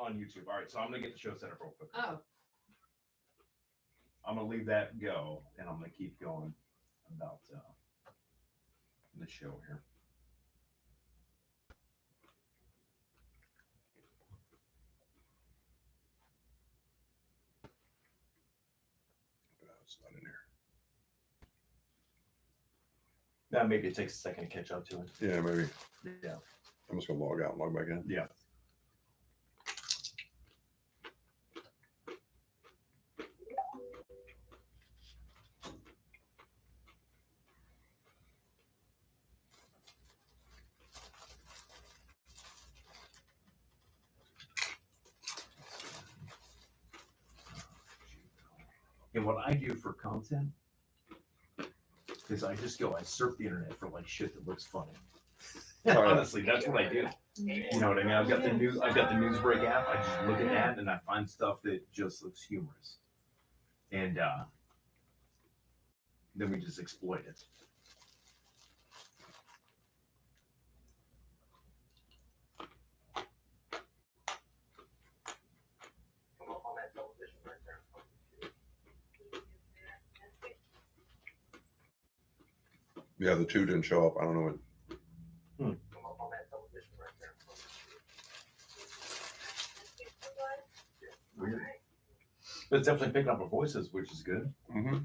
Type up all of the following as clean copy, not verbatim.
on YouTube. All right, so I'm gonna get the show set up real quick. Oh. I'm gonna leave that go, and I'm gonna keep going about the show here. It's not in here. Now maybe it takes a second to catch up to it. Yeah, maybe. Yeah. I'm just gonna log out and log back in. Yeah. And what I do for content is I just go, I surf the internet for like shit that looks funny. Honestly, that's what I do. You know what I mean? I've got the Newsbreak app. I just look at that and I find stuff that just looks humorous. And then we just exploit it. Yeah, the 2 didn't show up. I don't know what. Weird. But it's definitely picking up our voices, which is good. Mm-hmm.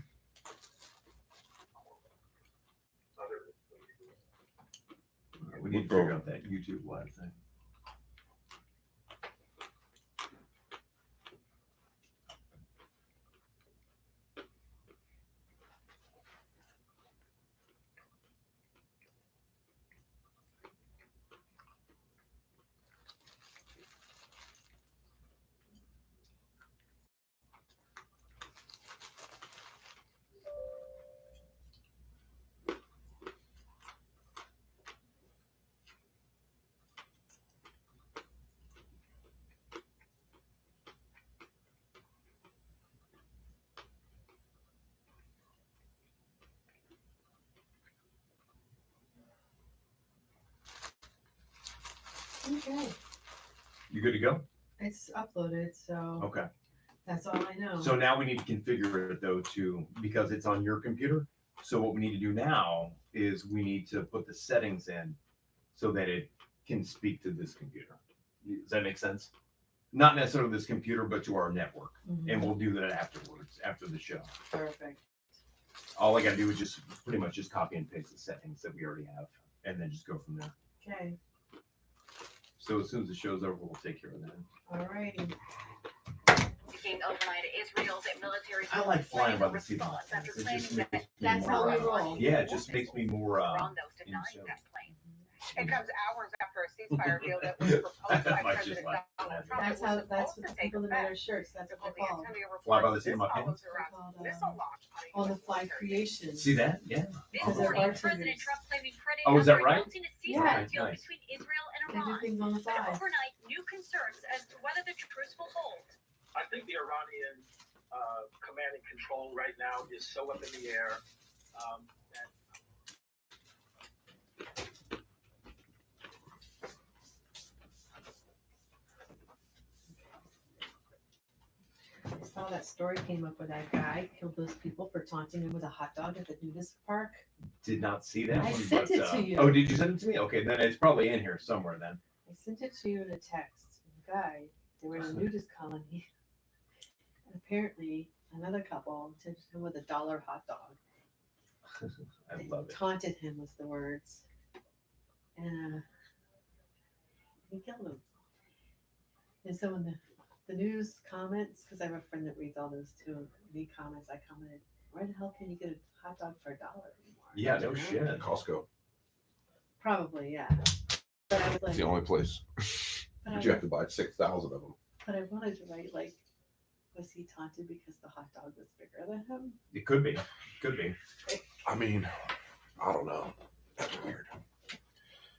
We need to figure out that YouTube live thing. Okay. You good to go? It's uploaded, so Okay. that's all I know. So now we need to configure it though too, because it's on your computer. So what we need to do now is we need to put the settings in so that it can speak to this computer. Does that make sense? Not necessarily this computer, but to our network. Mhm. And we'll do that afterwards, after the show. Perfect. All I gotta do is just pretty much just copy and paste the settings that we already have and then just go from there. Okay. So as soon as the show's over, we'll take care of that. All righty. Became overnight Israel's military. I like flying by the seat. response after It just claiming makes that me That's how more, we roll. Yeah, it just makes me more Rondos denying in that claim. It comes hours after a ceasefire deal that was proposed by Might just President like Donald that. Trump. That's It how. was That's supposed what to the take people that wear effect. their shirts. That's what Well, they're the called. Antonio Fly by reports the seat of this my follows pants? They're around called missile launch a on the US fly military creation. See that? Yeah. This Because they're morning, bartenders. President Trump claiming credit Oh, is that for right? announcing a Yeah. ceasefire deal Nice. between Israel They and do Iran. things on the But fly. overnight, new concerns as to whether the truce will hold. I think the Iranian command and control right now is so up in the air. That I saw that story came up where that guy killed those people for taunting him with a hot dog at the nudist park. Did not see that I one. sent but, it to you. Oh, did you send it to me? Okay, then it's probably in here somewhere then. I sent it to you in a text. The guy, they were in a nudist colony. And apparently, another couple tempted him with a $1 hot dog. I They love it. taunted him was the words. And he killed him. And so when the news comments, because I have a friend that reads all those too, and he comments, I commented, where the hell can you get a hot dog for $1 anymore? Yeah, no You know? shit. Costco. Probably, yeah. But I was like, It's the only place. but, But I, you have to buy 6,000 of them. but I wanted to write like, was he taunted because the hot dog was bigger than him? It could be. Could be. I mean, I don't know. That's weird.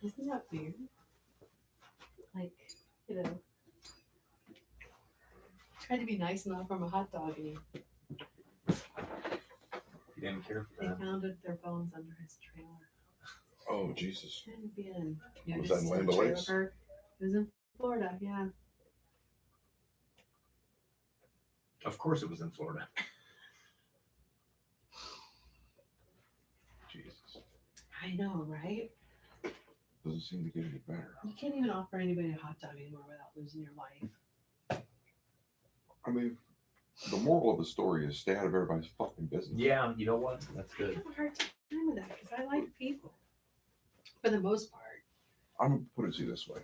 Isn't that weird? Like, you know, tried to be nice and offer him a hot dog, and He didn't care for they that. found their bones under his trailer. Oh, Jesus. Trying to be in Was that in Land O'Lakes? It was in Florida, yeah. Of course it was in Florida. Jesus. I know, right? Doesn't seem to get any better. You can't even offer anybody a hot dog anymore without losing your life. I mean, the moral of the story is stay out of everybody's fucking business. Yeah, you know what? That's I good. have a hard time with that because I like people for the most part. I'm gonna put it to you this way.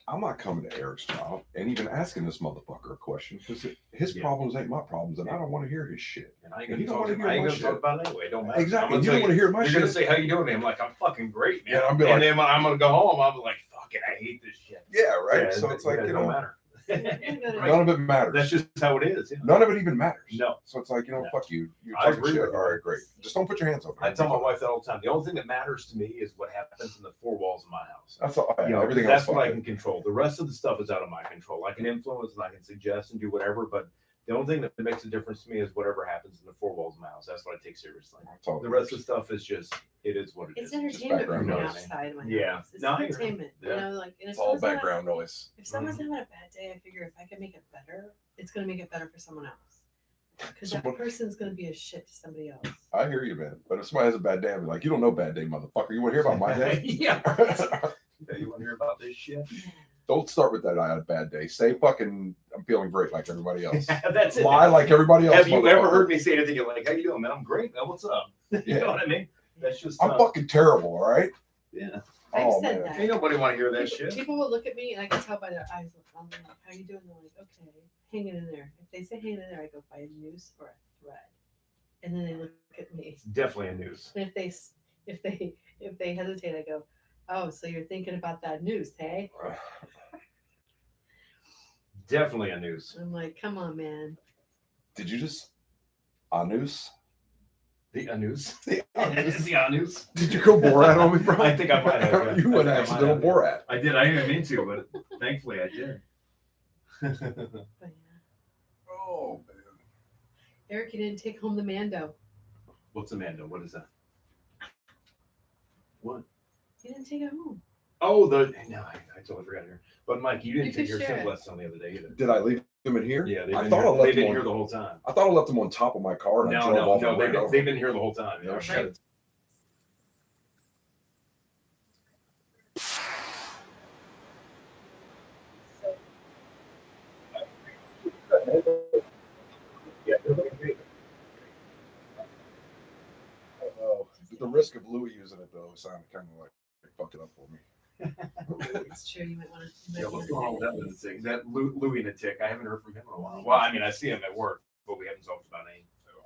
I'm not coming to Eric's job and even asking this motherfucker a question because his Yeah. problems ain't my problems, and I don't want to hear his shit. And I ain't You gonna don't talk, wanna hear I ain't my gonna talk shit. about it anyway. It don't matter. Exactly. I'm You gonna don't want to hear my You're shit. gonna say how you doing? And I'm like, I'm fucking great, man. Yeah, I'm be and like- then when I'm gonna go home, I'm like, fuck it, I hate this shit. Yeah, right. Yeah, So it's like, it you don't know, matter. none of it matters. That's just how it is. You know? None of it even matters. No. So it's like, you know, No. fuck you. You're I talking agree shit. with you. All right, great. Just don't put your hands over I it. tell my wife that all the time. The only thing that matters to me is what happens in the four walls of my house. That's all. You know, Everything else. that's what I fuck can it. control. The rest of the stuff is out of my control. I can influence and I can suggest and do whatever, but the only thing that makes a difference to me is whatever happens in the four walls of my house. That's what I take seriously. That's all The it rest of is. the stuff is just, it is what it It's is. entertainment from background the noise. outside of my Yeah. house. It's No, I agree. entertainment. Yeah. You know, like and if It's all someone's having- background noise. If someone's having a bad day, I figure if I can make it better, it's gonna make it better for someone else. Because that Someone- person's gonna be a shit to somebody else. I hear you, man. But if somebody has a bad day, I'll be like, you don't know bad day, motherfucker. You want to hear about my day? Yeah. You want to hear about this shit? Don't start with that. I had a bad day. Say fucking, I'm feeling great like everybody else. That's it. Lie like everybody else. Have you ever motherfucker. heard me say anything? You're like, how you doing, man? I'm great, man. What's up? You Yeah. know what I mean? That's just I'm fucking terrible, all right? yeah. I've Oh, said man. that. Ain't nobody want to hear that people, shit. people will look at me and I can tell by their eyes. I'm like, how you doing? They're like, okay, hanging in there. If they say hanging in there, I go by a noose or a thread, and then they look at me. It's definitely a news. And if they hesitate, I go, oh, so you're thinking about that noose, hey? Definitely a news. I'm like, come on, man. Did you just anus? The news. The anus? The news. Did you go Borat on me, bro? I think I might have. Yeah. You went I think I might accidental have. Borat. I did. I didn't mean to, but thankfully I did. But yeah. Oh, man. Eric, you didn't take home the Mando. What's Amanda? What is that? What? You didn't take it home. Oh, I totally forgot here. But Mike, you didn't You take could your share sim it. lesson the other day either. Did I leave them in here? Yeah, they've I been thought here. I left They've been them here on, the whole time. I thought I left them on top of my car and I drove off and They've ran been, over. they've been here the whole time. No Yeah, shit. Oh, at the risk of Louis using it though, it sounded kind of like it fucked it up for me. It's true. You might want to. Yeah, what's going on with that Lunatic? That Louis Natic, I haven't heard from him in a while. Well, I mean, I see him at work, but we haven't talked about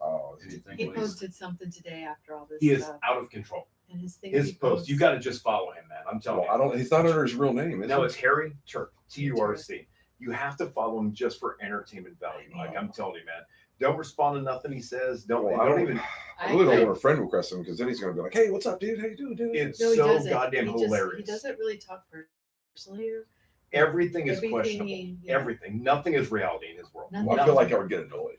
Oh, anything. He He's- posted something today after all this He is stuff. out of control. And his thing. His he post, you posts- got to just follow him, man. I'm telling well, you. I don't. He's not under his real name, is No, he? it's Harry Turk, Turc. You have to follow him just for entertainment value. Like I'm telling you, man. Don't respond to nothing he says. Don't. Well, I don't don't even. I really don't want to friend request him because then he's gonna be like, "Hey, what's up, dude? How you doing, dude?" It's No, he so doesn't. goddamn He hilarious. doesn't really talk personally. Everything is Everything questionable. yeah. Everything. Nothing is reality in his world. Nothing. Well, I feel like I would get annoyed.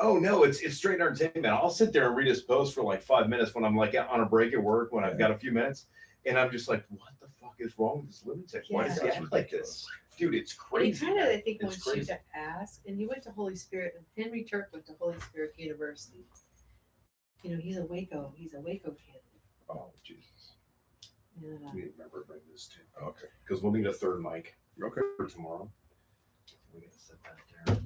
Oh no, it's straight entertainment. I'll sit there and read his post for like 5 minutes when I'm like on a break at work when I've got a few minutes, and I'm just like, what the fuck is wrong with this lunatic? Why does he Yeah. act like this? Dude, it's And he crazy. kind of, man. I think, It's wants you crazy. to ask. And he went to Holy Spirit. And Henry Turk went to Holy Spirit University. You know, he's a Waco kid. Oh, Jesus. And, We remember bring this too Okay. because we'll need a third mic Okay. for tomorrow. We gotta set that there.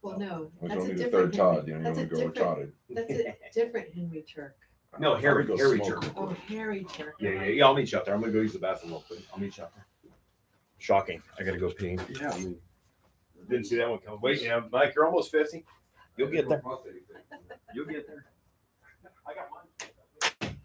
well, no, We that's don't a need a different third Todd. Henry. You know, That's a you want to go different. retarded. That's a different Henry Turk. No, I'm Harry- gonna go Harry smoke Turk. real Oh, quick. Harry Turk. Yeah. I'll meet you out there. I'm gonna go use the bathroom real quick. I'll meet you out there. Shocking. I gotta go pee. Yeah, I mean, Didn't see that one coming. Wait, Mike, you're almost 50. You'll get there. You'll get there. I got mine.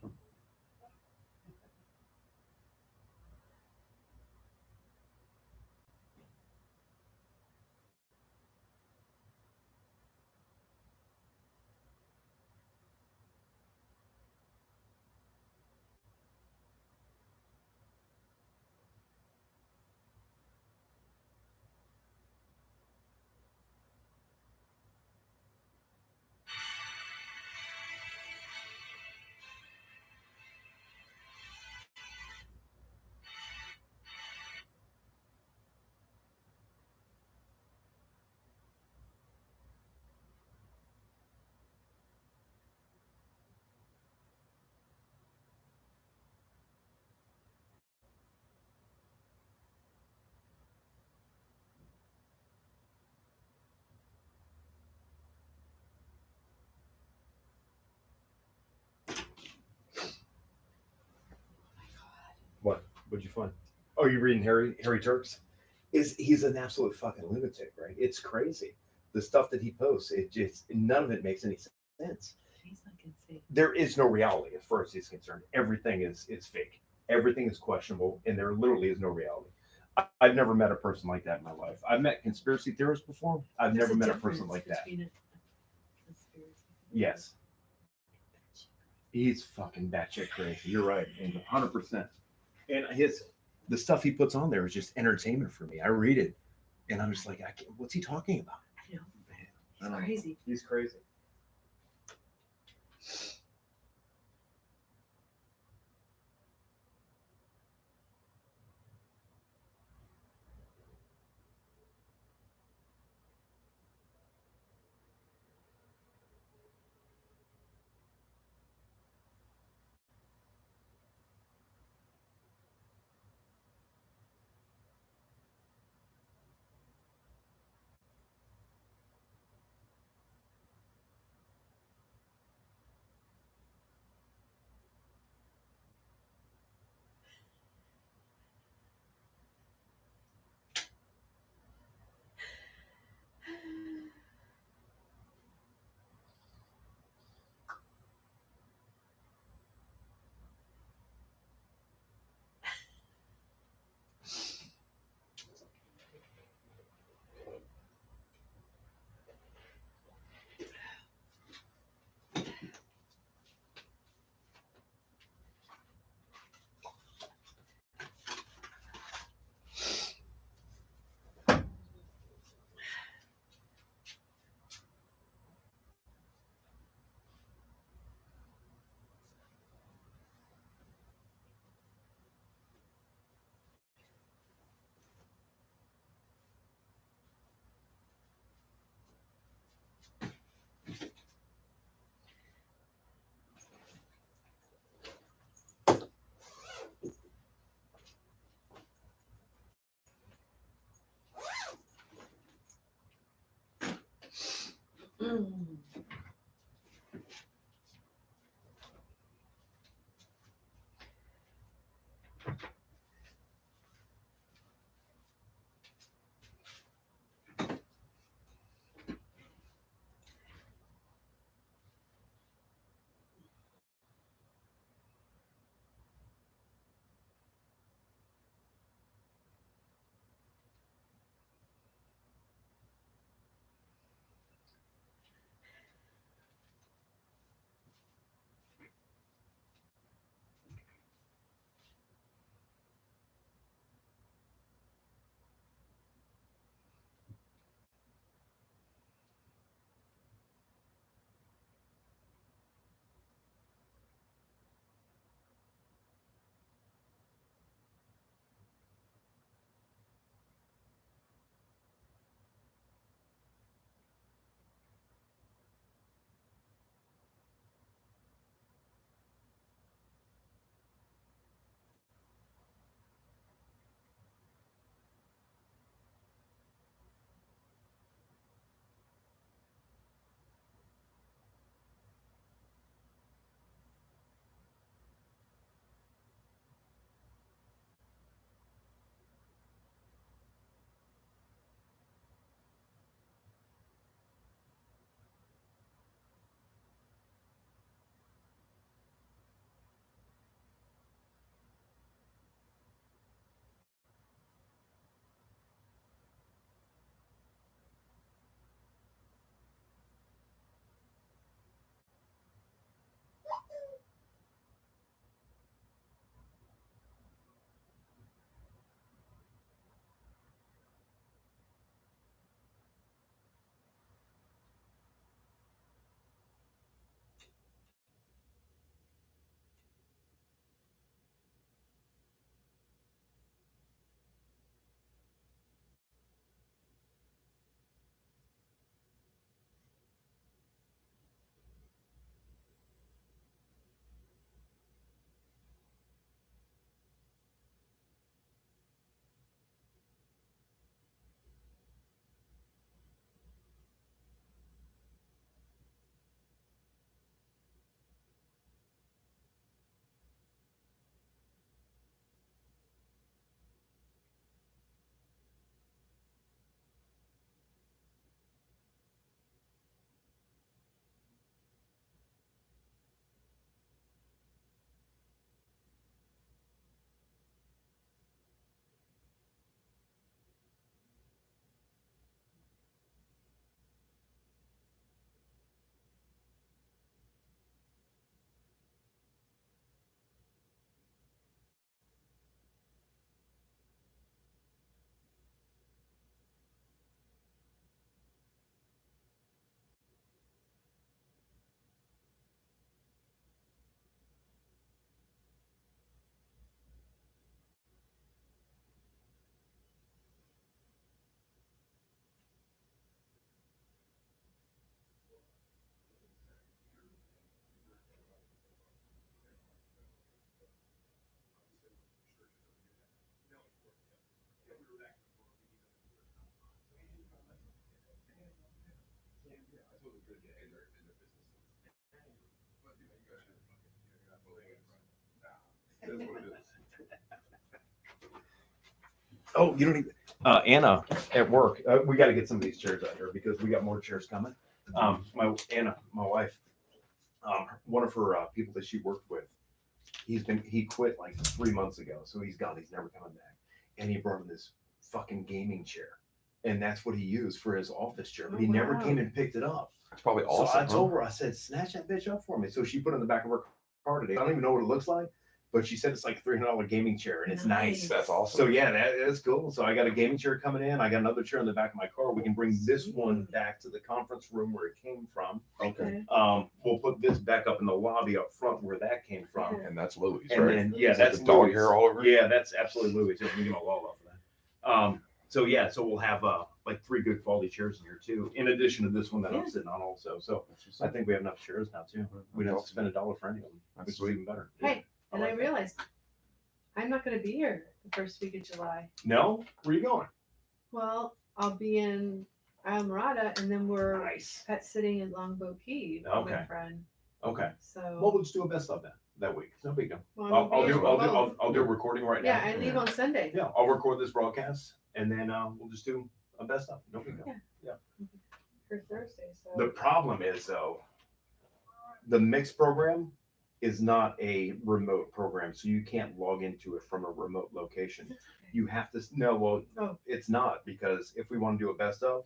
What'd you find? Oh, you reading Harry Turks? He's an absolute fucking lunatic, right? It's crazy. The stuff that he posts, it just none of it makes any sense. He's not gonna say. There is no reality as far as he's concerned. Everything is fake. Everything is questionable, and there literally is no reality. I've never met a person like that in my life. I've met conspiracy theorists before. I've There's never met a difference person like that. between a conspiracy Yes, he's fucking batshit crazy. You're right, and 100%. And the stuff he puts on there is just entertainment for me. I read it, and I'm just like, what's he talking about? I know. I don't know. He's crazy. He's crazy. Mm. Oh, you don't even. Anna at work. We got to get some of these chairs out here because we got more chairs coming. Anna, my wife, one of her people that she worked with, he quit like 3 months ago, so he's gone. He's never coming back, and he brought him this fucking gaming chair, and that's what he used for his office chair. But Oh, he never wow. came and picked it up. It's probably So awesome. I told her, I said, snatch that bitch up for me. So she put it in the back of her car today. I don't even know what it looks like, but she said it's like a $300 gaming chair, and it's nice. That's awesome. So yeah, that is cool. So I got a gaming chair coming in. I got another chair in the back of my car. We can bring this one back to the conference room where it came from. Okay. We'll put this back up in the lobby up front where that came from. And that's Louis, And right? then yeah, Is that that's the dog Louis. hair all over it? Yeah, that's absolutely Louis. Just give him a lol off of that. So yeah, so we'll have like 3 good quality chairs in here too, in addition to this one that Yeah. I'm sitting on also. So I think we have enough chairs now too. We don't have to spend $1 for any of them, which That's is sweet. even better. Hey, and I like that. realized I'm not going to be here the first week of July. No, where you going? Well, I'll be in Islamorada, and then we're Nice. pet sitting in Longboat Key with Okay. a friend. Okay. So Well, we'll just do a best of that week. No big deal. well, I'll be do in both. I'll do a recording right Yeah, now. I leave on Sunday. Yeah, I'll record this broadcast and then we'll just do a best of. No big deal. For Thursday. So The problem is though, the mix program is not a remote program, so you can't log into it from a remote location. That's okay. You have to no, well, Oh. it's not, because if we want to do a best of,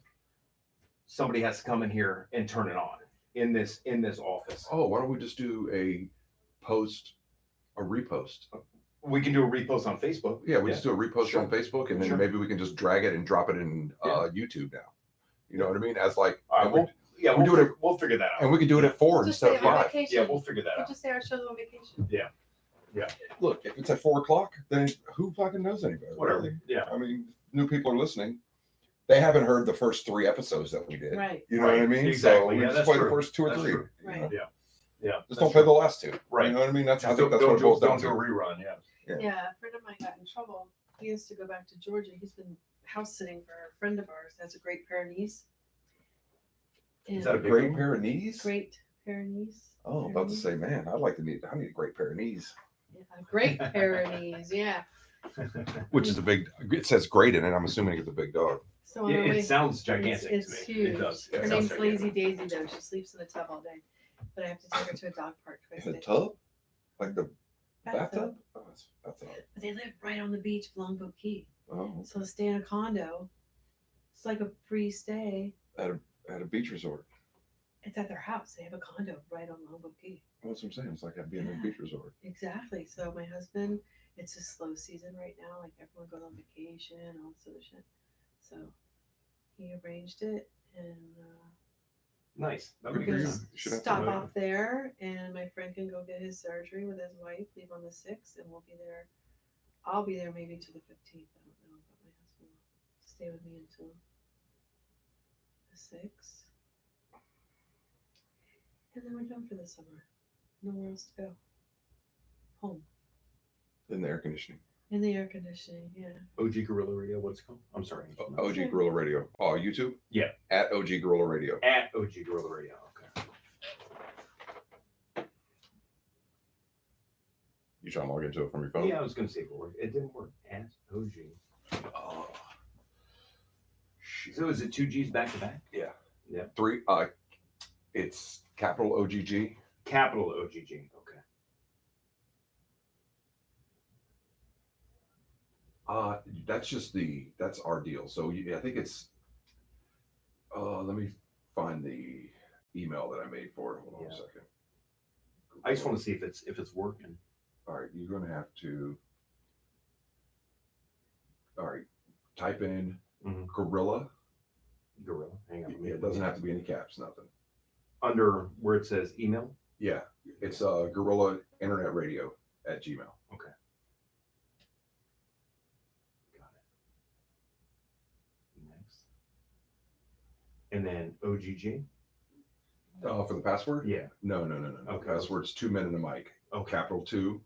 somebody has to come in here and turn it on in this office. Oh, why don't we just do a repost? We can do a repost on Facebook. Yeah, we just do a repost Sure. on Facebook, and then Sure. maybe we can just drag it and drop it in YouTube now. You know what I mean? As like, All right, and, we, yeah, we do it we'll figure that out. and we can do it at 4 We'll just instead stay of on 5. vacation. Yeah, we'll figure that We'll out. just say our show's on vacation. Look, if it's at 4 o'clock, then who fucking knows any better? Whatever. really? Yeah. I mean, new people are listening. They haven't heard the first 3 episodes that we did. Right. You know what I Right, mean? exactly. So we Yeah, just that's play true. the first 2 or That's 3. true. you Right. know? Yeah. Just That's don't play true. the last 2. Right. You know what I mean? I Just think that's what it do, boils down don't do a to. rerun. Yeah. Yeah. Yeah, a friend of mine got in trouble. He has to go back to Georgia. He's been house sitting for a friend of ours that's a Great Pyrenees. Is that a And big Great one? pair of knees? Great Pyrenees. Oh, about to say, man, I need a great pair of knees. Yeah, Great Pyrenees, yeah. Which is a big, it says great in it. I'm assuming it's a big dog. So on our It way, sounds gigantic it's to me. huge. It does. Yeah, Her it sounds name's Lazy gigantic. Daisy though. She sleeps in a tub all day. But I have to take her to a dog park twice In a a day. tub? Like the Bathtub. bathtub? Oh, that's But they live right on the beach of Longboat Key. oh, So to stay in a condo, it's like a free stay. at a beach resort. It's at their house. They have a condo right on Longboat Key. That's what I'm saying. It's like being in a beach resort. Exactly. So my husband, it's a slow season right now. Like everyone goes on vacation, all this other shit. So he arranged it, and Nice. That'd we're be Good gonna for great. you. You should have to stop know. off there, and my friend can go get his surgery with his wife. Leave on the 6th, and we'll be there. I'll be there maybe to the 15th. I don't know, but my husband will stay with me until the 6th. And then we're done for the summer. Nowhere else to go. Home. In the air conditioning. In the air conditioning, yeah. OG Gorilla Radio. What's it called? I'm sorry. OG Gorilla Radio. Oh, YouTube? Yeah. At OG Gorilla Radio. At OG Gorilla Radio. Okay. You trying to log into it from your phone? Yeah, I was gonna say it would work. It didn't work. At OG. Oh, So is it 2 G's back to back? 3. It's capital OGG. Capital OGG. Okay. That's our deal. So I think it's. Let me find the email that I made for it. Hold on a Yeah. second. I just want to see if it's working. All right, you're gonna have to. All right, type in Mhm. Gorilla. Gorilla. Hang on. let me- It doesn't have to be any caps, nothing. Under where it says email. Yeah, it's Gorilla Internet Radio at Gmail. Got it. Next. And then OGG. For the password? Yeah. No. Okay. Password's 2 men and a mic. Okay. Capital 2,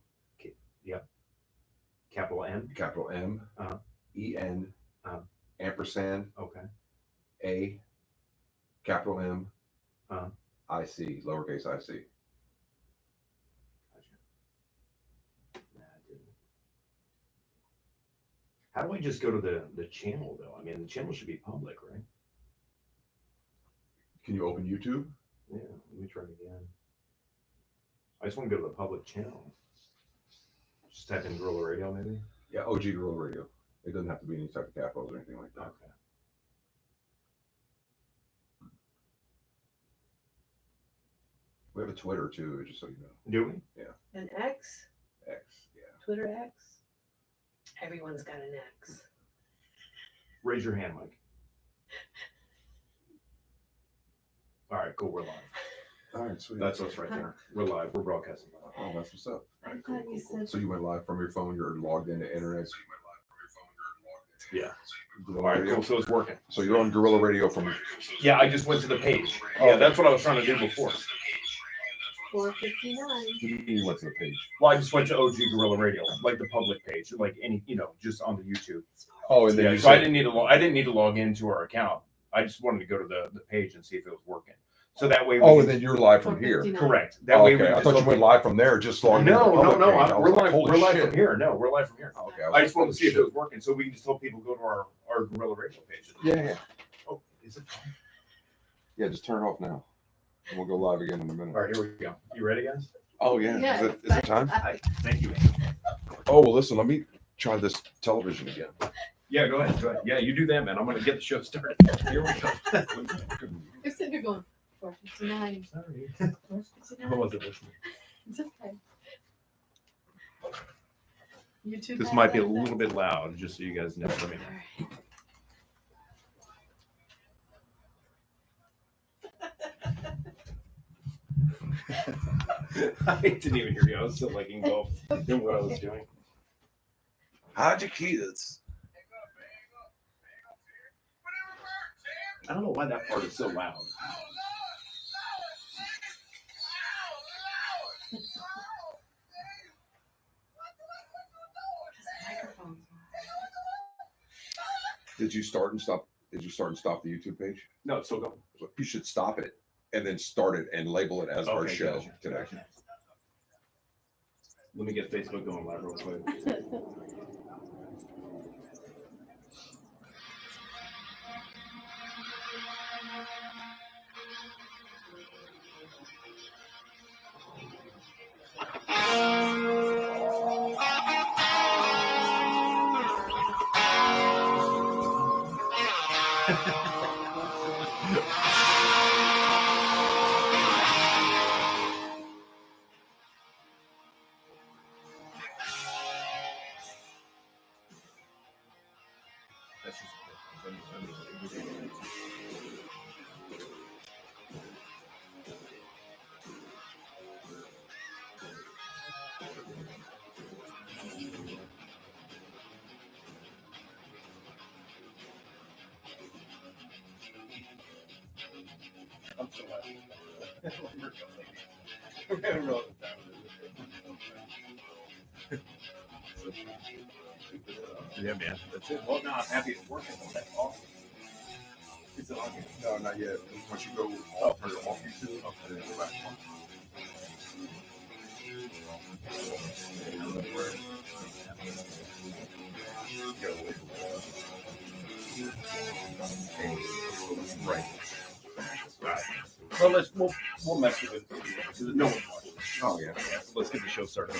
Capital M. capital M, Uh-huh. EN, Uh-huh. ampersand, Okay. A, capital M, Uh-huh. IC, lowercase IC. Gotcha. Nah, I didn't. How do I just go to the channel though? I mean, the channel should be public, right? Can you open YouTube? Yeah, let me try it again. I just want to go to the public channel. Just type in Gorilla Radio, maybe. Yeah, OG Gorilla Radio. It doesn't have to be any type of capitals or anything like that. Okay. We have a Twitter too, just so you know. Do we? An X, X, yeah. Twitter X. Everyone's got an X. Raise your hand, Mike. All right, cool. We're live. All right, sweet. That's us right there. We're live. We're broadcasting live. Oh, that's what's up. I thought you said. So you went live from your phone. You're logged into internet. Yeah. Gorilla All right, Radio. cool. So it's working. So you're on Gorilla Radio from. Yeah, I just went to the page. Yeah, that's what I was trying to do before. 459. You went to the page. Well, I just went to OG Gorilla Radio, like the public page, like any, just on the YouTube. Oh, and then Yeah, you so I said, didn't need to. I didn't need to log into our account. I just wanted to go to the page and see if it was working. So that way. oh, and then you're live from here. 459. Correct. That Oh, way. okay, We I just thought you open- went live from there. Just logged into the No, public page. I was we're like, live. holy We're live shit. from here. No, we're live from here. Okay, I just wanted to see if it holy was working, so we can just tell people go to our Gorilla Radio page. shit. Yeah. Oh, is it? Yeah, just turn it off now. And we'll go live again in a minute. All right, here we go. You ready, guys? Oh, yeah. Yeah, Is it time? Thank you. Oh, well, listen, let me try this television again. Yeah, go ahead. Go ahead. Yeah, you do that, man. I'm gonna get the show started. Here we go. You're sitting there going, 459. Sorry. 459. I wasn't listening. It's okay. YouTube This has might be a that little bit loud, just so you guys know. Let me All know. right. I didn't even hear you. I was still like engulfed in what I was doing. Hide your kids. I don't know why that part is so loud. Microphones. Did you start and stop? Did you start and stop the YouTube page? No, it's still going. You should stop it and then start it and label it as our Okay, show gotcha, today. gotcha. Let me get Facebook going live real quick. That's just. I'm so happy. Yeah, man. That's it. Well, no, I'm happy it's working. That's awesome. Is it on here? No, not yet. Once you go off, turn it off YouTube, and then go back on. Right. Right. Well, we'll mess with it because no one's watching. Oh, yeah. Yeah, so let's get the show started.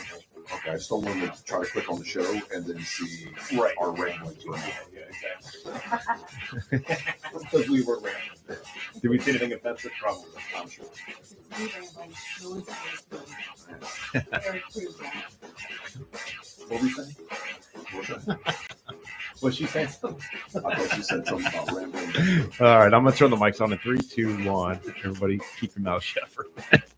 Okay, I still wanted to try to click on the show and then see Right. our ramblings. Yeah, exactly. Because we were random. Did we say anything offensive? Probably. I'm sure. No one's Eric proved that. What were we saying? Was she saying something? I thought you said something about rambling. All right, I'm gonna turn the mics on in 3, 2, 1. Everybody, keep your mouth shut for a minute.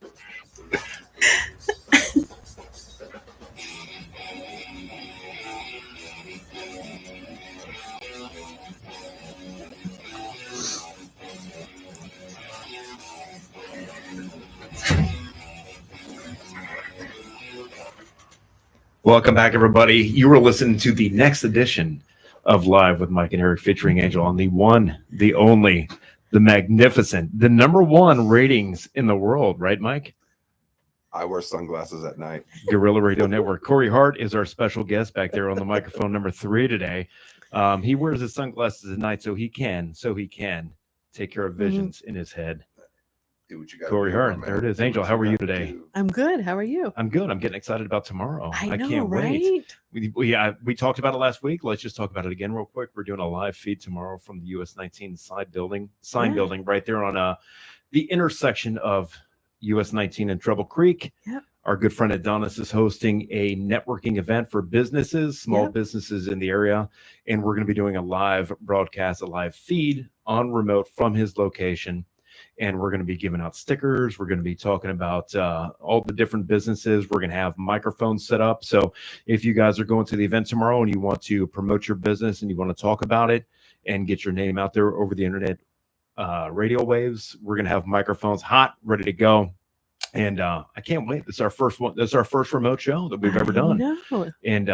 Welcome back, everybody. You were listening to the next edition of Live with Mike and Eric featuring Angel on the one, the only, the magnificent, the #1 ratings in the world, right, Mike? I wear sunglasses at night. Guerrilla Radio Network. Corey Hart is our special guest back there on the microphone number 3 today. He wears his sunglasses at night so he can take care of visions in his head. Do what you got. Corey Hart, there it is. Angel, how are you today? I'm good. How are you? I'm good. I'm getting excited about tomorrow. I know, can't wait. right? We talked about it last week. Let's just talk about it again real quick. We're doing a live feed tomorrow from the US 19 sign building right there on the intersection of US 19 and Treble Creek. Yep. Our good friend Adonis is hosting a networking event for businesses, small businesses in the area. And we're going to be doing a live broadcast, a live feed on remote from his location. And we're going to be giving out stickers. We're going to be talking about all the different businesses. We're going to have microphones set up. So if you guys are going to the event tomorrow and you want to promote your business and you want to talk about it and get your name out there over the internet radio waves, we're going to have microphones hot, ready to go. And I can't wait. This is our first one. This is our first remote show that we've ever done. No. And,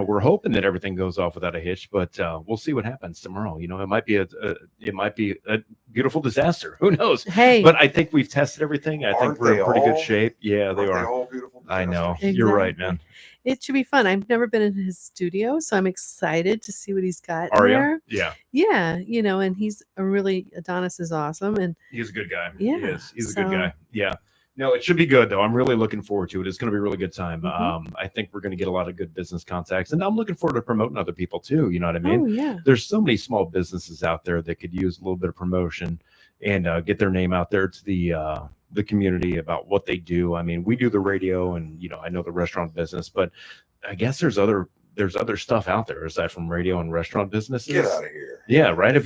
we're hoping that everything goes off without a hitch, but we'll see what happens tomorrow. It might be a beautiful disaster. Who knows? Hey. But I think we've tested everything. I think Aren't we're they in pretty good all? shape. Yeah, they Aren't are. all beautiful? I know. disasters? You're right, Exactly. man. It should be fun. I've never been in his studio, so I'm excited to see what he's got Are there. you? Yeah. Yeah, and Adonis is awesome. And He's a good guy. Yeah, He is. He's a good so- guy. Yeah. No, it should be good though. I'm really looking forward to it. It's going to be a really good time. Mhm. I think we're going to get a lot of good business contacts, and I'm looking forward to promoting other people too. You know what I mean? oh yeah. There's so many small businesses out there that could use a little bit of promotion and get their name out there to the community about what they do. I mean, we do the radio, and I know the restaurant business, but I guess there's other stuff out there aside from radio and restaurant businesses. Get out of here. Yeah, right. Have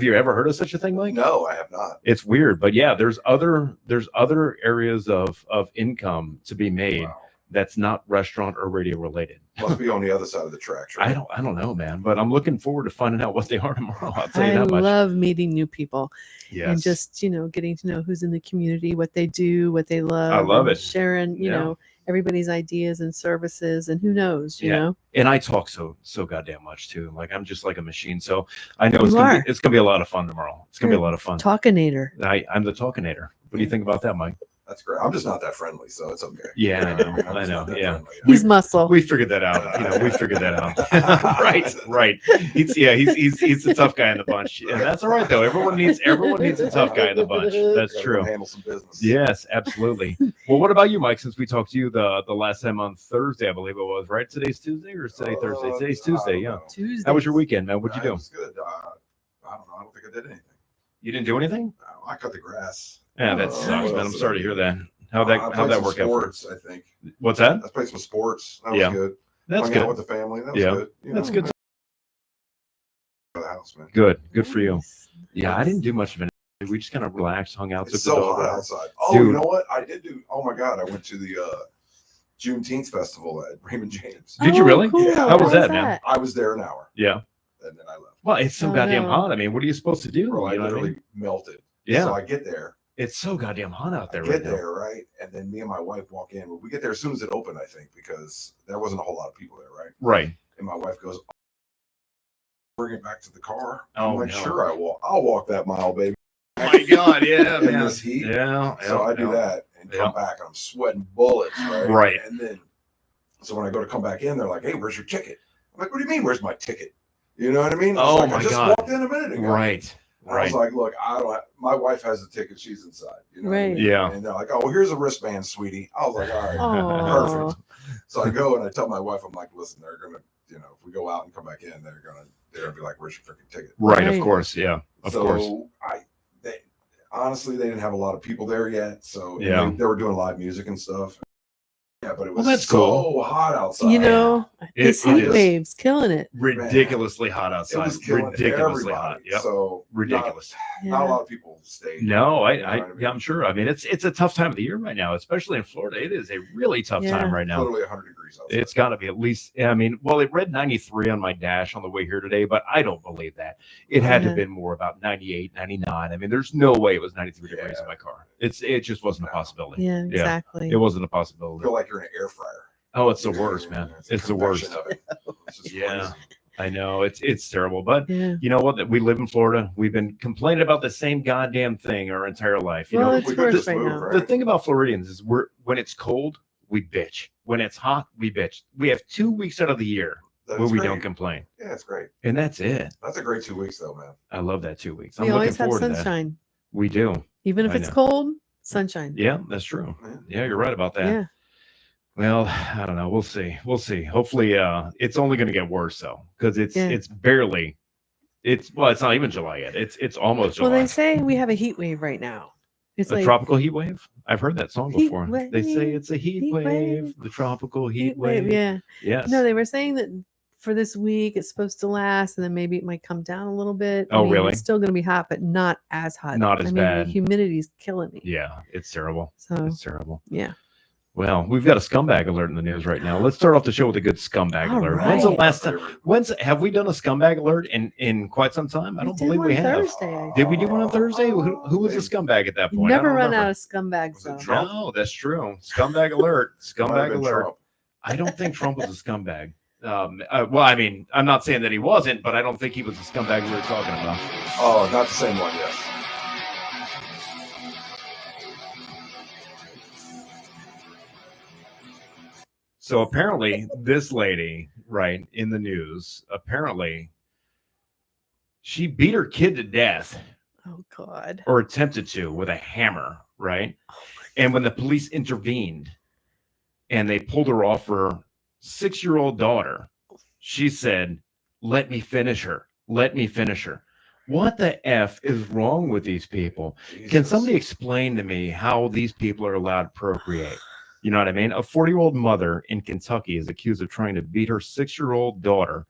you ever heard of such a thing, Mike? No, I have not. It's weird, but yeah, there's other areas of income to be made Wow. that's not restaurant or radio related. Must be on the other side of the tracks. I Right? don't know, man, but I'm looking forward to finding out what they are tomorrow. I'll tell you I that much. love meeting new people Yes. and just, getting to know who's in the community, what they do, what they love. love and it. Sharing, Yeah. everybody's ideas and services, and who knows, you Yeah. know? And I talk so goddamn much too. Like I'm just like a machine. So I know You are. it's gonna be a lot of fun tomorrow. It's gonna be a lot of fun. Talkinator. I'm the talkinator. What do you think about that, Mike? That's great. I'm just not that friendly, so it's okay. Yeah, I know. I'm just I know. not that Yeah. friendly. He's muscle. We figured that out. We figured that out. Right. He's the tough guy in the bunch. And that's all right though. Everyone needs a tough guy in the bunch. That's Gotta true. Handle some business. Yes, absolutely. Well, what about you, Mike? Since we talked to you the last time on Thursday, I believe it was, right? Today's Tuesday or is today Thursday? Today's I Tuesday, don't yeah. know. Tuesday. How was your weekend, man? What'd you It do? was good. I don't know. I don't think I did anything. You didn't do anything? I cut the grass. Yeah, that Uh, sucks, what man. else I'm did sorry I to hear do? that. I How'd played that some work out? For sports, I think. you? What's that? I played some sports. That was Yeah. good. That's Hung out good. with the family. That was Yeah. good. That's good. The house, man. Good for you. Nice. Yeah, I didn't do much of anything. We just kind of relaxed, hung out. It's took the so dog hot out. outside. Oh, you Dude. know what? I did do. Oh my God! I went to the Juneteenth festival at Raymond James. Did you really? Cool. Yeah. How was that, man? I was there an hour Yeah. and then I left. Well, it's so Oh, goddamn no. hot. I mean, what are you supposed to do? Bro, I You know what I literally mean? melted. Yeah. So I get there. It's so goddamn hot out there I right get now. there, right? And then me and my wife walk in. Well, we get there as soon as it opened, I think, because there wasn't a whole lot of people there, right? Right. And my wife goes, bring it back to the car. Oh, I'm like, no. sure, I'll walk that mile, baby. Oh my God, yeah, In man. this heat. Yeah. So I do that and come back. I'm sweating bullets, right? Right. And then, so when I go to come back in, they're like, hey, where's your ticket? I'm like, what do you mean, where's my ticket? You know what I mean? It's Oh, like, my I just God. walked in a minute ago. Right. And I was Right. like, look, I don't have, my wife has the ticket. She's inside. You know what I Right. mean? Yeah. And they're like, oh, well, here's a wristband, sweetie. I was like, all right. Oh, Perfect. So I go and I tell my wife, I'm like, listen, they're going to, if we go out and come back in, they're going to be like, where's your freaking ticket? Right. Of Right. course. Yeah. Of course. Honestly, they didn't have a lot of people there yet. So and Yeah. they were doing live music and stuff. Yeah, but it was Well, that's so cool. hot outside. you know, It- this it heat is. waves killing it. Ridiculously hot it outside. was killing Ridiculously everybody. hot. Yep. So Ridiculous. Not a Yeah. lot of people stayed. No, You know what I mean? yeah, I'm sure. I mean, it's a tough time of the year right now, especially in Florida. It is a really tough Yeah. time right now. Literally 100 degrees outside. It's got to be at least. I mean, well, it read 93 on my dash on the way here today, but I don't believe that. It had to have Yeah. been more about 98, 99. I mean, there's no way it was 93 degrees in my car. It just wasn't a possibility. Yeah, exactly. It wasn't a I possibility. feel like you're in an air fryer. Oh, it's the worst, man. It's the worst. convection of it. It's just Yeah. crazy. I know it's terrible, but Yeah. you know what? We live in Florida. We've been complaining about the same goddamn thing our entire life. You Well, know, it's we could worse just right move, now. right? the thing about Floridians is when it's cold, we bitch. When it's hot, we bitch. We have 2 weeks out of the year That's where we great. don't complain, Yeah, it's great. and that's it. That's a great 2 weeks, though, man. I love that 2 weeks. I'm We looking always have forward to that. sunshine, We do. even if I it's know. cold. Sunshine. Yeah, that's true. Yeah. Yeah, you're right about that. Yeah. Well, I don't know. We'll see. We'll see. Hopefully, it's only going to get worse though, because it's Yeah. barely. It's not even July yet. It's almost Well, July. they say we have a heat wave right now. It's A like tropical heat wave. I've heard that song Heat before. They say wave, it's a heat, heat wave, wave, the tropical heat, heat wave. wave. Yeah. Yes. No, they were saying that for this week it's supposed to last, and then maybe it might come down a little bit. Oh, really? It's still going to be hot, but not as hot. Not as I mean, bad. The humidity's killing me. Yeah, it's terrible. So It's terrible. yeah. Well, we've got a scumbag alert in the news right now. Let's start off the show with a good scumbag All alert. When's the right. last time? Have we done a scumbag alert in quite some time? I don't did believe one we have. Thursday, I Did we do one on Thursday? Who was a scumbag at that You point? I never don't run remember. out of scumbags Was it though. Trump? No, that's true. Scumbag alert. Might have Scumbag been alert. Trump. I don't think Trump was a scumbag. Well, I mean, I'm not saying that he wasn't, but I don't think he was the scumbag we were talking about. Oh, not the same one, yes. So apparently, this lady, right, in the news, apparently she beat her kid to death Oh God. or attempted to with a hammer, right? And when the police intervened and they pulled her off her 6-year-old daughter, she said, "Let me finish her. Let me finish her." What the F is wrong with these people? Can Jesus. somebody explain to me how these people are allowed to procreate? You know what I mean? A 40-year-old mother in Kentucky is accused of trying to beat her 6-year-old daughter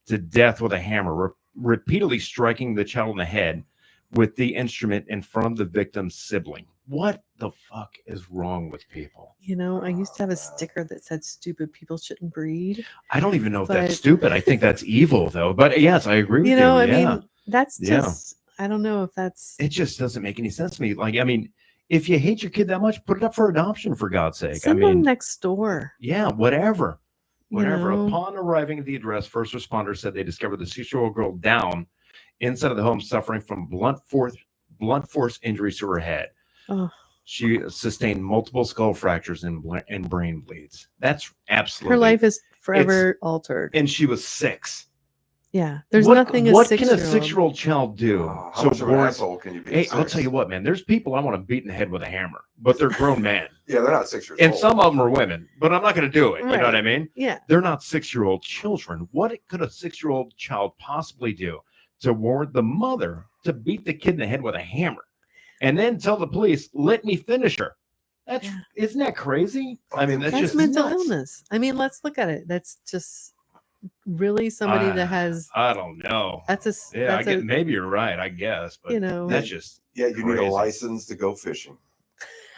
to death with a hammer, repeatedly striking the child in the head with the instrument in front of the victim's sibling. What the fuck is wrong with people? You know, I used to have a sticker that said "Stupid people shouldn't breed." I don't even know if that's But- stupid. I think that's evil, though. But yes, I agree with you. You know, I yeah. mean, that's Yeah. just. I don't know if that's. It just doesn't make any sense to me. Like, I mean, if you hate your kid that much, put it up for adoption, for God's sake. Send I them mean, next door. yeah, whatever. You Whatever. know? Upon arriving at the address, first responders said they discovered the 6-year-old girl down inside of the home, suffering from blunt force injuries to her head. Oh. She sustained multiple skull fractures and brain bleeds. That's absolutely Her life is forever altered. And she was 6. Yeah, there's What- nothing What a can a 6-year-old. 6-year-old child do? How much of an warrant- asshole can you be? Hey, at I'll 6? tell you what, man. There's people I want to beat in the head with a hammer, but they're grown men, Yeah, they're not 6 years and old. some of them are women. But I'm not going to do it. You know what Right. I mean? Yeah, They're not 6-year-old children. What could a 6-year-old child possibly do to warrant the mother to beat the kid in the head with a hammer, and then tell the police, "Let me finish her"? That's Yeah. Isn't that crazy? I mean, that's that's just mental nuts. illness. I mean, let's look at it. That's just really somebody that has. I don't know. That's a. Yeah, That's maybe you're right. I guess, but You know. that's just Yeah, you need crazy. a license to go fishing.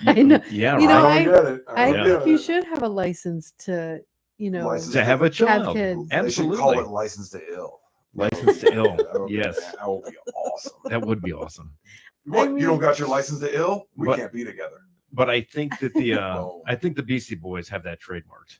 I know. Yeah, You know, right. I don't get it. I don't think get you it. should have a license to. You know. License To have a child, kids. They should call absolutely. it license to ill. License to ill. That would be- Yes, that would be awesome. that would be awesome. What? mean- You don't got your license to ill? We But- can't be together. But I think that the No. I think the Beastie Boys have that trademarked.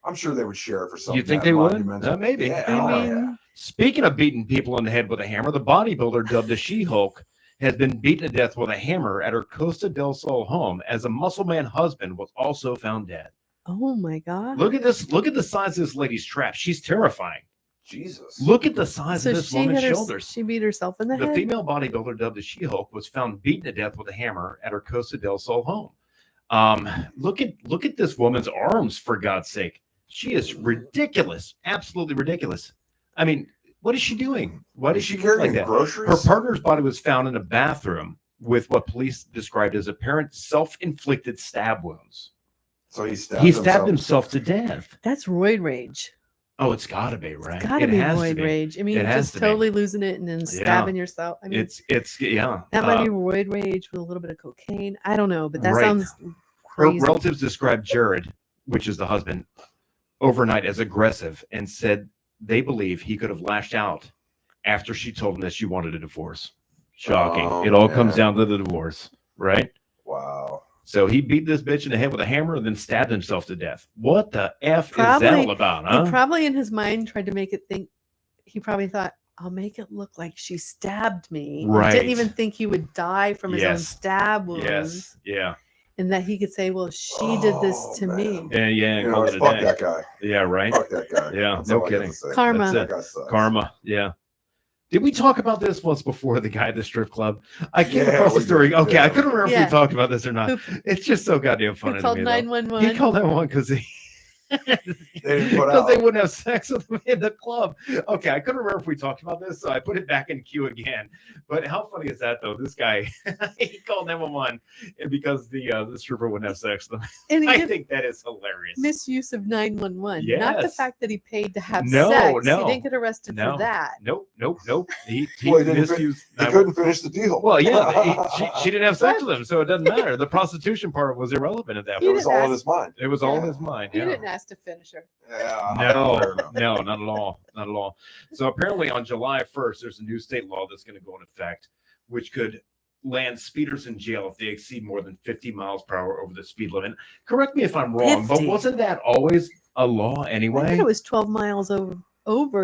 I'm sure they would share it for something. You think that they would? monumental. Maybe. Yeah, I oh, mean, yeah. Speaking of beating people in the head with a hammer, the bodybuilder dubbed the She-Hulk has been beaten to death with a hammer at her Costa del Sol home, as a muscle man husband was also found dead. Oh my God. Look at this. Look at the size of this lady's trap. She's terrifying. Jesus. Look at the size So of this she woman's hit her, shoulders. She beat herself in the The head. female bodybuilder dubbed the She-Hulk was found beaten to death with a hammer at her Costa del Sol home. Look at this woman's arms, for God's sake. She is ridiculous, absolutely ridiculous. I mean, what is she doing? Why Is does she she look like carrying that? groceries? Her partner's body was found in a bathroom with what police described as apparent self-inflicted stab wounds. So he stabbed, He stabbed himself to death. That's roid rage. Oh, it's got to be, right? Gotta It be has to roid be. rage. I mean, It has just to be. totally losing it and then stabbing yourself. I mean, It's yeah. that might be roid rage with a little bit of cocaine. I don't know, but that Right. sounds Her crazy. relatives described Jared, which is the husband, overnight as aggressive, and said they believe he could have lashed out after she told him that she wanted a divorce. Shocking. Oh, It all comes man. down to the divorce, right? Wow. So he beat this bitch in the head with a hammer and then stabbed himself to death. What the F is that Probably- all about, He huh? probably in his mind tried to make it think he probably thought, I'll make it look like she stabbed me. Right. Didn't even think he would die from his own Yes. stab wounds. Yes. Yeah. And that he could say, well, she did this to me. Yeah. Yeah. You Call know, it a fuck day. that guy. Yeah. Right. Fuck that guy. Yeah, That's no all I gotta kidding. say. Karma. That's That it. guy sucks. Karma. Yeah. Did we talk about this once before? The guy at the strip club. I came Yeah, across the we story. did. Okay, Yeah. I couldn't remember if Yeah. we talked about this or not. Who, It's just so goddamn funny who to called me. Though. 911? He called that one because he. They didn't put Because they out. wouldn't have sex with him in the club. Okay, I couldn't remember if we talked about this, so I put it back in queue again. But how funny is that, though? This guy, he called 911 because the stripper wouldn't have sex with him. And he I did think that is hilarious. misuse of 911. Not the Yes. fact that he paid to have No, sex. no. He didn't get arrested No. for that. Nope. He Well, he didn't misused. He couldn't finish the deal. Well, yeah, she didn't have sex with him, so it doesn't matter. The prostitution part was irrelevant at that It point. was all in his mind. It was all in his mind. He Yeah. didn't ask to finish her. Yeah. No, fair enough. no, not at all. Not at all. So apparently on July 1st, there's a new state law that's going to go in effect, which could land speeders in jail if they exceed more than 50 miles per hour over the speed limit. Correct me if I'm wrong, 50. but wasn't that always a law I anyway? thought it was 12 miles over.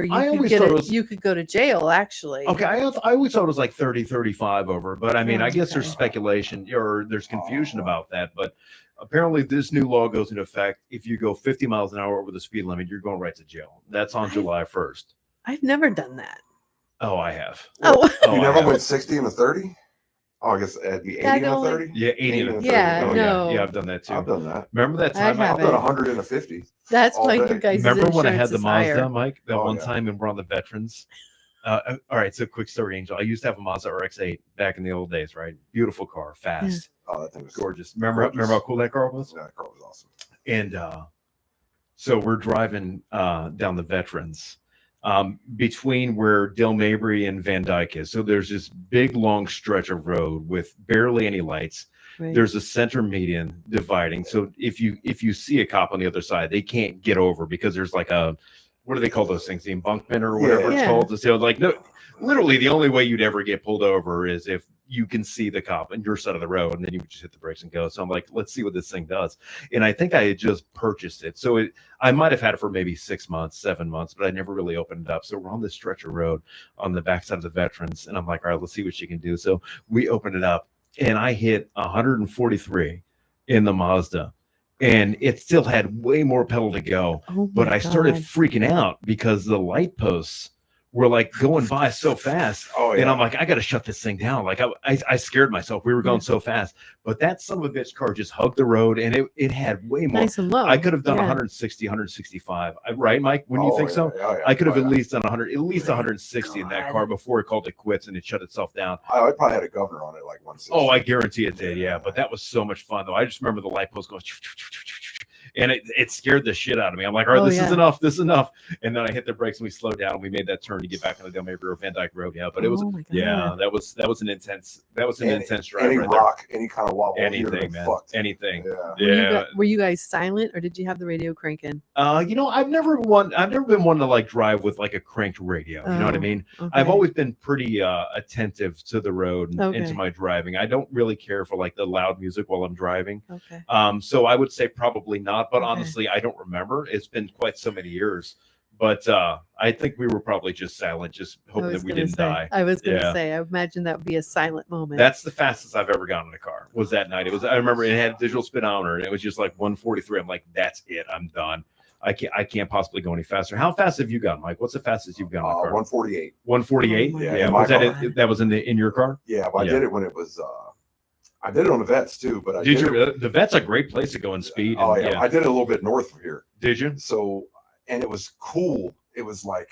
You I could always get thought it, it was- you could go to jail, actually. Okay, I always thought it was like 30, 35 over, but I mean, I guess there's Okay. speculation or there's confusion about that. But apparently, this new law goes into effect. If you go 50 miles an hour over the speed limit, you're going right to jail. That's on July 1st. I've never done that. Oh, I have. Oh, Oh, You I never have. went 60 and a 30? Oh, I guess it'd be 80 and a Daggone. 30? Yeah, 80 and a 30. Yeah, Oh, no. Yeah, I've done that too. I've done that. Remember that I time? I've haven't. done 100 and a 50. that's all why day. your guys' Remember when I had insurance the is Mazda, higher. Mike? That Oh, one yeah. time and we're on the veterans. All right, so quick story, Angel. I used to have a Mazda RX-8 back in the old days, right? Beautiful car, fast, Oh, that thing was gorgeous. Remember how cool that car was? Yeah, that car was awesome. And so we're driving down the veterans between where Del Mabry and Van Dyke is. So there's this big long stretch of road with barely any lights. Right. There's a center median dividing. So if you see a cop on the other side, they can't get over because there's like a, what do they call those things? The embankment or whatever it's Yeah. called. So like, no, literally the only way you'd ever get pulled over is if you can see the cop on your side of the road, and then you would just hit the brakes and go. So I'm like, let's see what this thing does. And I think I had just purchased it. So I might have had it for maybe 6 months, 7 months, but I never really opened it up. So we're on this stretch of road on the backside of the veterans. And I'm like, all right, let's see what she can do. So we opened it up and I hit 143 in the Mazda. And it still had way more pedal to go. Oh But my I started God. freaking out because the light posts were like going by so fast. Oh, yeah. And I'm like, I got to shut this thing down. Like I scared myself. We were going so fast, but that son of a bitch car just hugged the road and it had way more. Nice and low. I could have done Yeah. 160, 165. Right, Mike? Wouldn't you Oh, think yeah, so? yeah, yeah. I could have Oh, at yeah. least done 100, at least 160 in that God. car before it called it quits and it shut itself down. I probably had a governor on it like 160. Oh, I guarantee it did. Yeah, but that was so much fun though. I just remember the light post going, and it scared the shit out of me. I'm like, all right, Oh, this yeah. is enough. This is enough. And then I hit the brakes and we slowed down and we made that turn to get back on the Del Mabry or Van Dyke Road. Yeah, but it was, Oh my God. yeah, that was an intense drive Any right there. rock, any kind of wobble, you'd have Anything, been man. fucked. Anything. Yeah. Yeah. Were you guys silent or did you have the radio cranking? I've never been one to like drive with like a cranked radio. You know what I Oh, mean? Okay. I've always been pretty attentive to the road and Okay. into my driving. I don't really care for like the loud music while I'm driving. Okay. So I would say probably not, but Okay. honestly, I don't remember. It's been quite so many years. But I think we were probably just silent, just hoping that we didn't die. I was gonna Yeah. say, I imagine that would be a silent moment. That's the fastest I've ever gotten in a car. Was that night? I remember it had a digital speedometer and it was just like 143. I'm like, that's it. I'm done. I can't possibly go any faster. How fast have you gone, Mike? What's the fastest you've gone in a car? 148. 148. Oh my Yeah, Yeah. in my Was that car. it? That was in your car? Yeah, but I Yeah. did it when it was. I did it on the vets too, but I Did did you? it, The vet's a great place to go in speed. Oh and- yeah, I did it a little bit north of here. Did you? So, and it was cool. It was like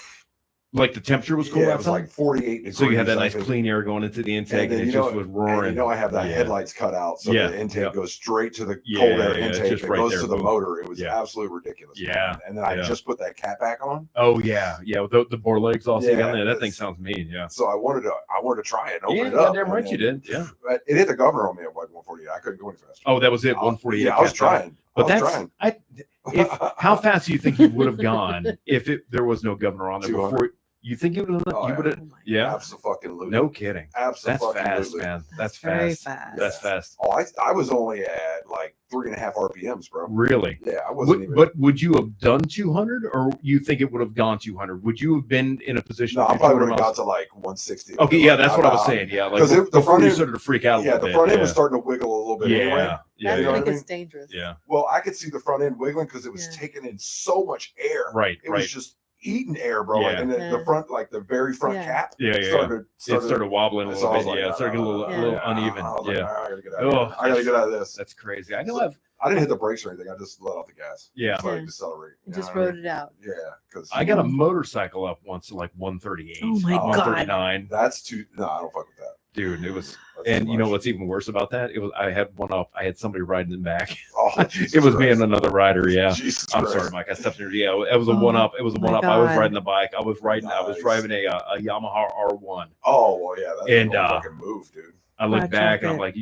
Like the temperature was cool yeah, it was outside? like 48 degrees. So you had that I nice think. clean air going into the intake, And then and it you know- just was And roaring. you know, I have the Yeah. headlights cut out, so Yeah, the intake yeah. goes straight to the Yeah, cold air yeah, it's intake. just It right goes there, to the boom. motor. It was Yeah. absolutely ridiculous. Yeah, man. And then I yeah. just put that cat back on, Oh yeah, yeah. With the bore legs all sitting Yeah, on there. That thing it's- sounds mean. Yeah. so I wanted to try it and open Yeah, it up. goddamn and right you then- did. Yeah. But it hit the governor on me at like 148. I couldn't go any faster. Oh, that was it. I- 148. Yeah, I was kept up. trying. But I was that's trying. how fast do you think you would have gone if there was no governor on there 200. before? You think you would have? Oh, you yeah. would have? Oh my Yeah. Absolutely. No kidding. That's Absolutely. fast, man. That's Very fast. fast. That's fast. Oh, I was only at like 3.5 RPMs, bro. Really? Yeah, I wasn't even. But would you have done 200, or you think it would have gone 200? Would you have been in a position? No, to I probably 200 would have got miles? to like 160. Okay, yeah, that's what I was saying. Yeah, like 'Cause the before front you end- started to freak out a Yeah, little the bit. front end yeah. was starting to wiggle a little bit Yeah, anyway. yeah, That's you know like what I it's mean? dangerous. yeah. Well, I could see the front end wiggling because it was Yeah. taking in so much air. Right, It was right. just eating air, bro. Yeah. And then Yeah. the front, like the very front Yeah. cap, Yeah, yeah. started, It started wobbling a so little I was bit. like, Yeah, it started getting a little, Yeah. a little uneven. I was like, Yeah, I gotta get out of here. Oh, I gotta get out of this. that's crazy. I know. So- I've I didn't hit the brakes or anything. I just let off the gas. yeah. So I Yeah. decelerate. You know just what I wrote mean? it out. Yeah, because I got a motorcycle up once to like 138. Oh my God. 139. that's too. No, I don't fuck with that. Dude, it was. That's And too you know much. what's even worse about that? It was I had one up. I had somebody riding in back. Oh, Jesus It was me Christ. and another rider. Yeah. Jesus I'm Christ. sorry, Mike. I stepped in. Yeah, it was a Oh, one up. It was a my one up. I was God. riding the bike. I was riding. I was Nice. driving a Yamaha R1. Oh well, yeah. That's And, a fucking move, dude. I looked Gotcha, back and I'm okay. like,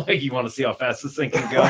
like you want to see how fast this thing can go?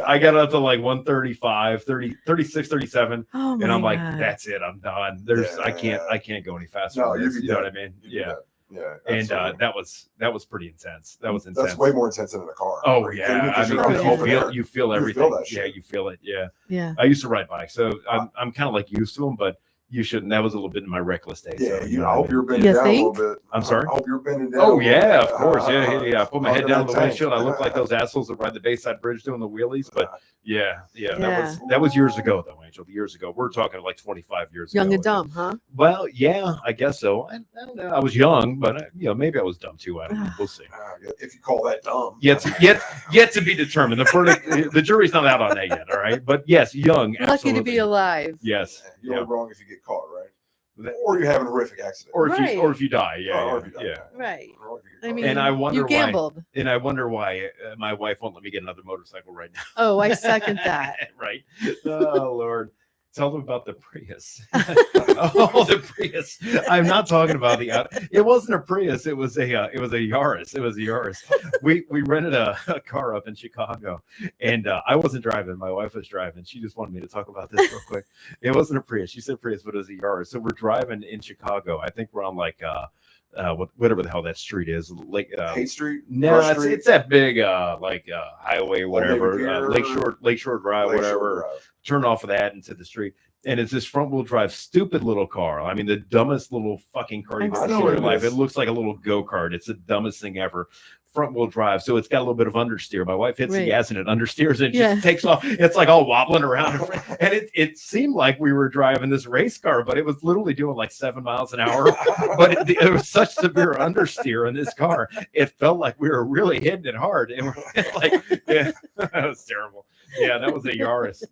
I got up to like 135, 30, 36, 37, Oh my and I'm like, God. that's it. I'm done. I can't go any faster. No, than you'd this, be you know dead. what I mean? You do Yeah. that. Yeah. And absolutely. that was pretty intense. That was intense. That's way more intense than in a car. Oh Are you kidding me? yeah, 'Cause I mean, you're on 'cause the open air. you feel You everything. feel that Yeah, shit. you feel it. Yeah. Yeah. I used to ride bikes, so I'm kind of like used to them, but you shouldn't. That was a little bit in my reckless days. Yeah, so, you know I what hope mean? you're bending You down think? a little bit. I'm sorry? I hope you're bending down. Oh a little yeah, bit. of course. Yeah. I put my head Under down that the tank. windshield. I look like those assholes that ride the Bayside Bridge doing the wheelies. But yeah. Yeah. That was years ago though, Angel. Years ago. We're talking like 25 years Young ago. and dumb, huh? Well, yeah, I guess so. I don't know. I was young, but maybe I was dumb too. I don't know. We'll see. If you call that dumb. Yet to be determined. The verdict, the jury's not out on that yet. All right, but yes, young. Lucky to absolutely. be alive. Yes. You're Yeah. wrong if you get caught, right? That- Or you have a horrific accident. Or if Right. you die. Yeah. Or Yeah. if you die. Yeah. Right. Or if you get I caught. mean, And I wonder you why. gambled. And I wonder why my wife won't let me get another motorcycle right now. Oh, I second that. Right. Oh Lord. Tell them about the Prius. Oh, the Prius. I'm not talking about it wasn't a Prius. It was a Yaris. It was a Yaris. We rented a car up in Chicago, and I wasn't driving. My wife was driving. She just wanted me to talk about this real quick. It wasn't a Prius. She said Prius, but it was a Yaris. So we're driving in Chicago. I think we're on like whatever the hell that street is. Like Haight Street? no, Rush it's, Street? it's that big highway, whatever, Navy Pier? Lakeshore Drive, Lakeshore whatever. Drive. Turn off of that into the street, and it's this front wheel drive, stupid little car. I mean, the dumbest little fucking car you've I ever know seen in what your it life. is. It looks like a little go kart. It's the dumbest thing ever. Front wheel drive, so it's got a little bit of understeer. My wife hits the Right. gas and it understeers and it Yeah. just takes off. It's like all wobbling around, and it seemed like we were driving this race car, but it was literally doing like 7 miles an hour. But it was such severe understeer in this car, it felt like we were really hitting it hard, and we're like, yeah, that was terrible. Yeah, that was a Yaris.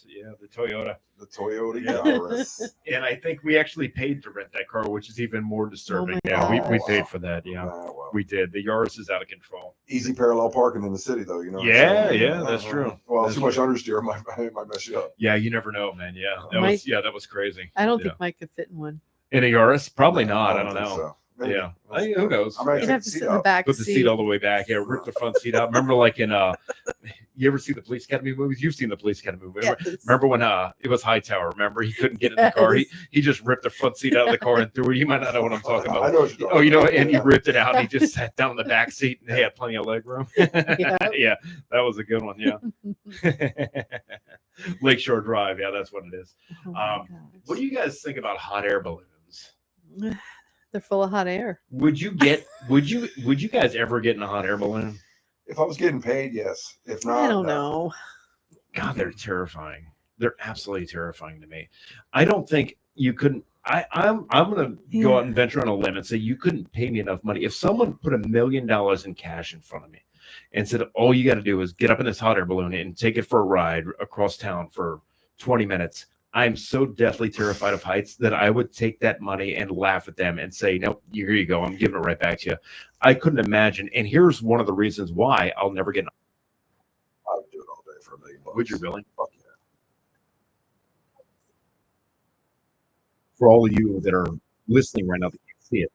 Yeah, the Toyota. The Toyota Yeah. Yaris. And I think we actually paid to rent that car, which is even more disturbing. my Yeah, we gosh. paid for that. Yeah, Well, we did. The Yaris is out of control. easy parallel parking in the city, though. You know. what I'm Yeah, saying? yeah, that's true. Well, That's too much true. understeer might mess you up. Yeah, you never know, man. Yeah, Mike- that was crazy. I don't Yeah. think Mike could fit in one. In a Yaris, probably No, not. I don't think know. so. Maybe. Yeah, who knows? I might You'd take have the to seat sit in the out. back Put the seat. seat all the way back. Yeah, rip the front seat out. Remember, like in you ever see the Police Academy movies? You've seen the Police Academy movie. Yes. Remember when it was Hightower? Remember he couldn't get in the car. Yes. He just ripped the front seat out of the car and threw it. You might not know what I'm talking I about. know what you're talking Oh, you know, about. and he Yeah. ripped it out. And he just sat down in the back seat, and they had plenty of leg room. Yeah, that was a good one. Yeah, Lakeshore Drive. Yeah, that's what it is. Oh my What do you guys think about hot air balloons? gosh. They're full of hot air. Would you guys ever get in a hot air balloon? If I was getting paid, yes. If not, I don't no. know. God, they're terrifying. They're absolutely terrifying to me. I don't think you couldn't. I'm gonna go out and venture on a limb and say you couldn't pay me enough money. If someone put $1 million in cash in front of me and said all you got to do is get up in this hot air balloon and take it for a ride across town for 20 minutes, I'm so deathly terrified of heights that I would take that money and laugh at them and say, "Nope, here you go. I'm giving it right back to you." I couldn't imagine. And here's one of the reasons why I'll never get. I would do it all day for $1 million. Would you really? Fuck yeah. For all of you that are listening right now that can't see it,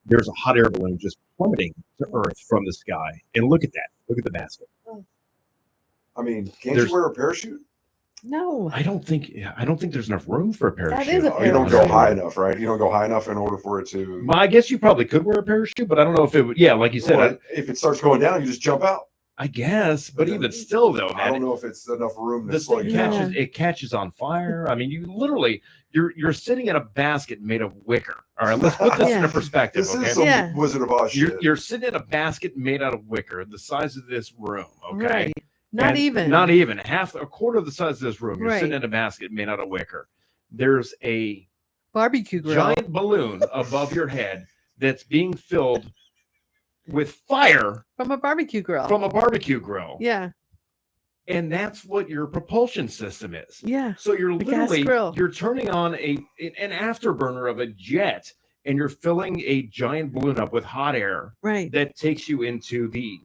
there's a hot air balloon just plummeting to Earth from the sky. And look at that. Look at the basket. I mean, can't There's- you wear a parachute? No. I don't think there's enough room for a parachute. is a Oh, you don't go parachute. high enough, right? You don't go high enough in order for it to. Well, I guess you probably could wear a parachute, but I don't know if it would. Yeah, like you said, Well, if it starts going down, you just jump out. I guess, but even still, though, I don't man, know if it's enough room to this slug thing it down. catches it catches on fire. I mean, you're sitting in a basket made of wicker. All right, let's put this Yeah. into perspective. This Okay, is some Yeah. Wizard of Oz shit. you're sitting in a basket made out of wicker, the size of this room. Okay, Right. Not And even. not even a quarter of the size of this room. You're sitting Right. in a basket made out of wicker. There's a Barbecue grill. giant balloon above your head that's being filled with fire From a barbecue grill. from a barbecue grill. Yeah. And that's what your propulsion system is. Yeah. So you're The gas literally grill. you're turning on an afterburner of a jet and you're filling a giant balloon up with hot air Right. that takes you into the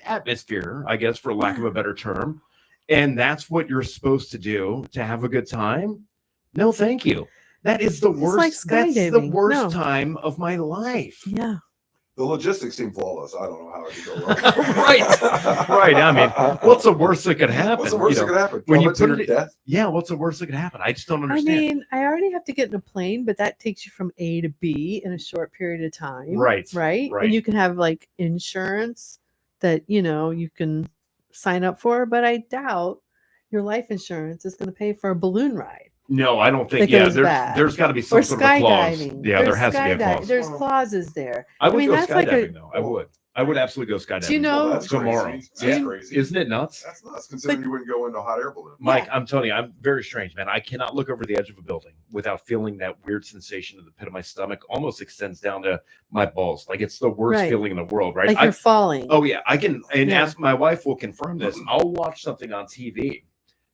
atmosphere, I guess, for lack of a better term. And that's what you're supposed to do to have a good time. No, thank you. That is the It's worst. like That's the skydiving. worst No. time of my life. Yeah. The logistics seem flawless. I don't know how it could go wrong. Right. I mean, what's the worst that could happen? What's the worst You that know? could happen? when you Plummet to put your it- death? Yeah, what's the worst that could happen? I just don't I understand. mean, I already have to get in a plane, but that takes you from A to B in a short period of time. Right, Right. right. And you can have like insurance that, you can sign up for, but I doubt your life insurance is going to pay for a balloon ride. No, I don't think. That Yeah, goes bad. there's got to be some Or sort of a clause. skydiving. Yeah, there There's has to be a skydi- clause. There's clauses there. I would mean, go that's like a- skydiving though. I would. I would absolutely go skydiving. Do you know- Well, that's tomorrow? Crazy. That's Yeah. crazy. Isn't it nuts? That's nuts. Considering you wouldn't go into a hot air balloon. Mike, I'm telling you, I'm very strange, man. I cannot look over the edge of a building without feeling that weird sensation in the pit of my stomach almost extends down to my balls. Like it's the worst Right. feeling in the world, right? Like you're falling. Oh yeah, I can, and Yeah. ask my wife will confirm this. I'll watch something on TV,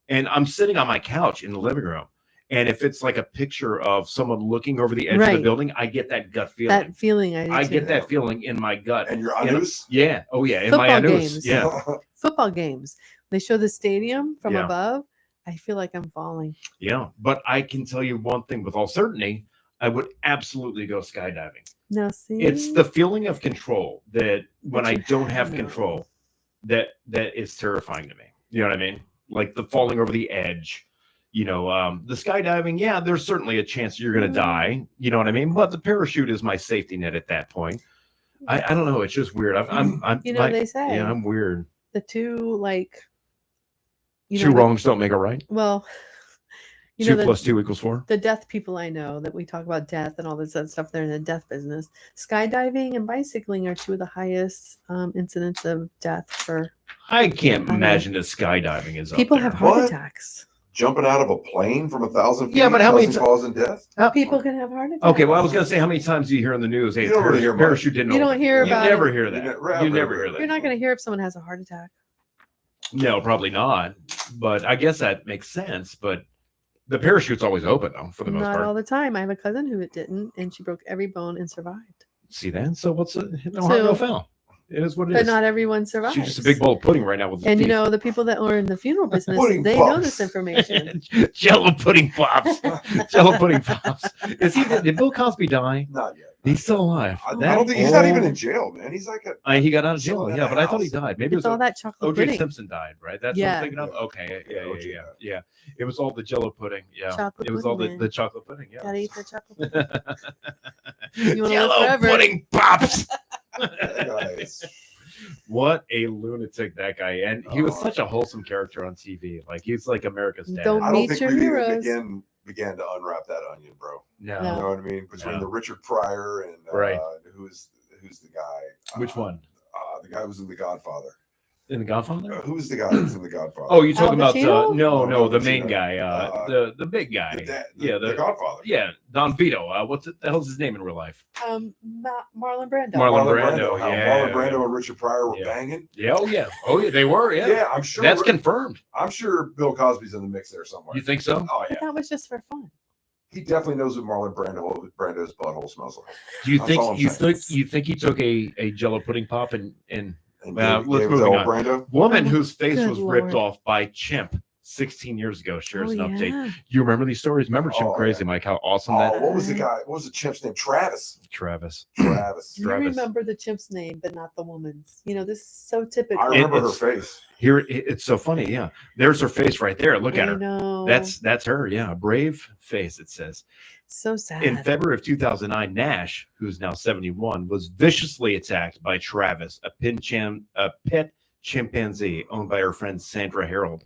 and I'm sitting on my couch in the living room, and if it's like a picture of someone looking over the edge of the Right. building, I get that gut feeling. That feeling I do get too. that feeling in my gut. And your And- anus? Yeah. Oh yeah. In my Football anus. games. Yeah. Football games. They show the stadium from Yeah. above. I feel like I'm falling. Yeah. But I can tell you one thing with all certainty: I would absolutely go skydiving. No, see, It's the feeling of control that when But I you don't have have no. control, that is terrifying to me. You know what I mean? Like the falling over the edge. The skydiving, yeah, there's certainly a chance you're going to die. You know what I mean? But the parachute is my safety net at that point. I don't know. It's just weird. I'm they say yeah, I'm weird. the two Two wrongs don't make a right. Well, you Two know, plus two equals four. the death people I know that we talk about death and all this other stuff. They're in the death business. Skydiving and bicycling are two of the highest incidents of death for I can't I mean, imagine that skydiving is up people. there. Have heart What? attacks. Jumping out of a plane from 1,000 feet, Yeah, but how many causing ti- cause and death? People can have heart attacks. Okay, well, I was going to say, how many times do you hear in the news? Hey, You don't really hear much. parachute didn't You don't open. hear You about never it. hear You that. never- You never hear that. You're not going to hear if someone has a heart attack. No, probably not. But I guess that makes sense. But the parachute's always open, though, for the most Not part. all the time. I have a cousin who it didn't, and she broke every bone and survived. See that? So what's no harm, no So- foul. It is what it But is. not everyone survives. She's just a big bowl of pudding right now with And teeth. the people that are in the funeral business, Pudding they know pops. this information. Jello pudding pops. Jello pudding pops. Did Bill Cosby die? Not yet. He's still alive. I That don't think he's not even old- in jail, man. He's like a He got out of Still jail. in Yeah, the but I thought he house. died. Maybe it It's was all that chocolate O.J. pudding. Simpson died, right? That's what Yeah. I'm thinking of. Okay, yeah. O.J. died. It was all the Jello pudding. Yeah, Chocolate it was all pudding, the man. chocolate pudding. Yeah. Gotta eat the chocolate pudding. You wanna live Jello forever. pudding pops. That guy is- What a lunatic that guy, and he was Oh. such a wholesome character on TV. Like he's like America's dad. Don't I don't Meet think your we even heroes. began to unwrap that onion, bro. No. You No. know what I mean? Between Yeah. the Richard Pryor and Right. who's the guy? Which one? The guy who was in The Godfather. In The Godfather? Who's the guy who's in The Godfather? Oh, you talking Al about Pacino? no, No, the Al main Pacino. guy, the big guy. the, dad, yeah, the Godfather. yeah, Don Vito. What's the hell's his name in real life? Marlon Brando. Marlon Brando, How yeah. Marlon Brando and Richard Pryor were Yeah. banging. Yeah, oh yeah, they were. Yeah, Yeah, I'm sure. that's confirmed. I'm sure Bill Cosby's in the mix there somewhere. You think so? Oh But yeah, that was just for fun. he definitely knows what Marlon Brando's butthole smells like. Do you That's all I'm saying. think he took a Jello pudding pop and And Well, gave- let's gave move it to on. old Brando. woman Oh, whose face good was ripped Lord. off by chimp 16 years ago shares Oh, an update. yeah. You remember these stories? Remember Chimp Oh, Crazy, yeah. Mike? How awesome Oh, that what was the guy? What was the chimp's name? Travis. Travis. Travis. You Travis. remember the chimp's name, but not the woman's. This is so typical. I remember her it's- face. Here, it's so funny. Yeah, there's her face right there. Look at I her. know. That's her. Yeah, brave face. It says. so sad. In February of 2009, Nash, who's now 71, was viciously attacked by Travis, a pit chimpanzee owned by her friend Sandra Harold.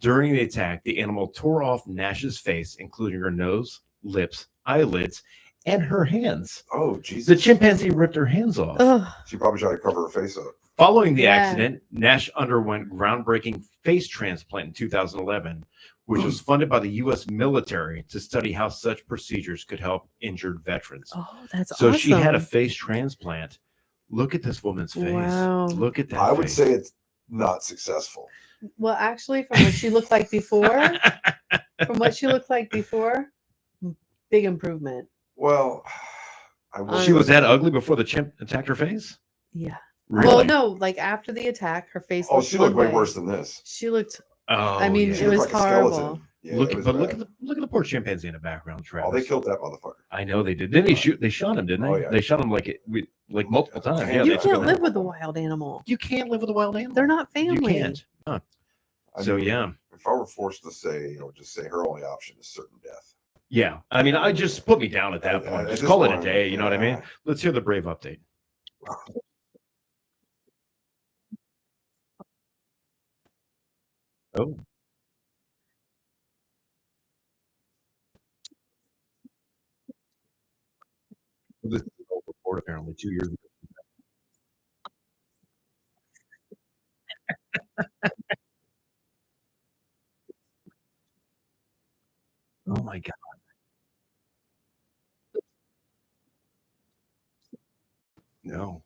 During the attack, the animal tore off Nash's face, including her nose, lips, eyelids, and her hands. Oh, The Jesus. chimpanzee ripped her hands off. Ugh. She probably tried to cover her face up. Following the Yeah. accident, Nash underwent groundbreaking face transplant in 2011, which was funded by the U.S. military to study how such procedures could help injured veterans. Oh, that's So awesome. she had a face transplant. Look at this woman's face. Wow. Look at that. I would face. say it's not successful. Well, actually, from what she looked like before, big improvement. Well, I will She was that ugly before the chimp attacked her face? Yeah. Really? Well, no, like after the attack, her face. Oh, she looked one way worse than this. She looked. Oh, I mean, yeah. She it was looked like a horrible. skeleton. Yeah, look, it was but look bad. at the poor chimpanzee in the background, Travis. Oh, they killed that motherfucker. I know they did. Didn't they shoot? They shot him, didn't they? Oh, yeah. They shot him like multiple times. You Yeah, You they took can't him live out. with a wild animal. You can't live with a wild animal. They're not family. You can't. Huh. I So mean, yeah, if I were forced to say, just say her only option is certain death. yeah. I mean, I just put me down at that point. At Just this call it a point, day. You know what I mean? yeah. Let's hear the Brave update. Oh. This is an old report, apparently, 2 years ago. Oh my God. No.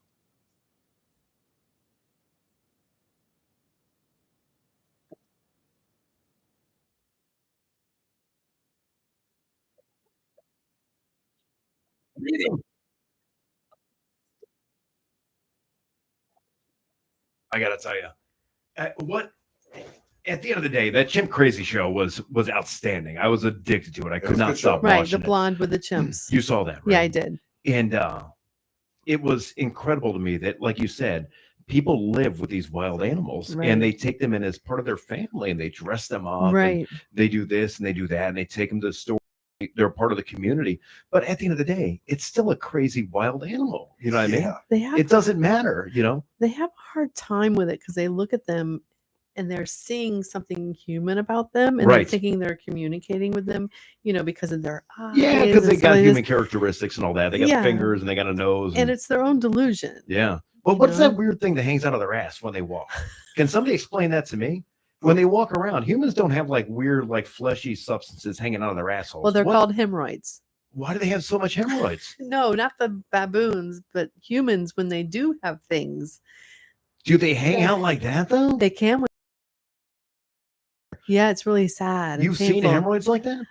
I gotta tell you, what at the end of the day, that Chimp Crazy show was outstanding. I was addicted to it. I It could was a not good show. stop Right, the watching it. blonde with the chimps. You saw that, right? Yeah, I did. And it was incredible to me that, like you said, people live with these wild animals Right. and they take them in as part of their family and they dress them up. And Right. they do this and they do that and they take them to the store. They're part of the community. But at the end of the day, it's still a crazy wild animal. You know what I mean? Yeah. They have It doesn't matter, you know? they have a hard time with it because they look at them and they're seeing something human about them and they're Right. thinking they're communicating with them, because of their eyes. Yeah, because they and got some of human this- characteristics and all that. They got Yeah. fingers and they got a nose. and it's their own delusion. yeah. Well, you what's know? that weird thing that hangs out of their ass when they walk? Can somebody explain that to me? When they walk around, humans don't have like weird, like fleshy substances hanging out of their assholes. Well, they're What- called hemorrhoids. Why do they have so much hemorrhoids? No, not the baboons, but humans when they do have things, Do they hang out like that though? they can. Yeah, it's really sad. and You've seen painful. hemorrhoids like that?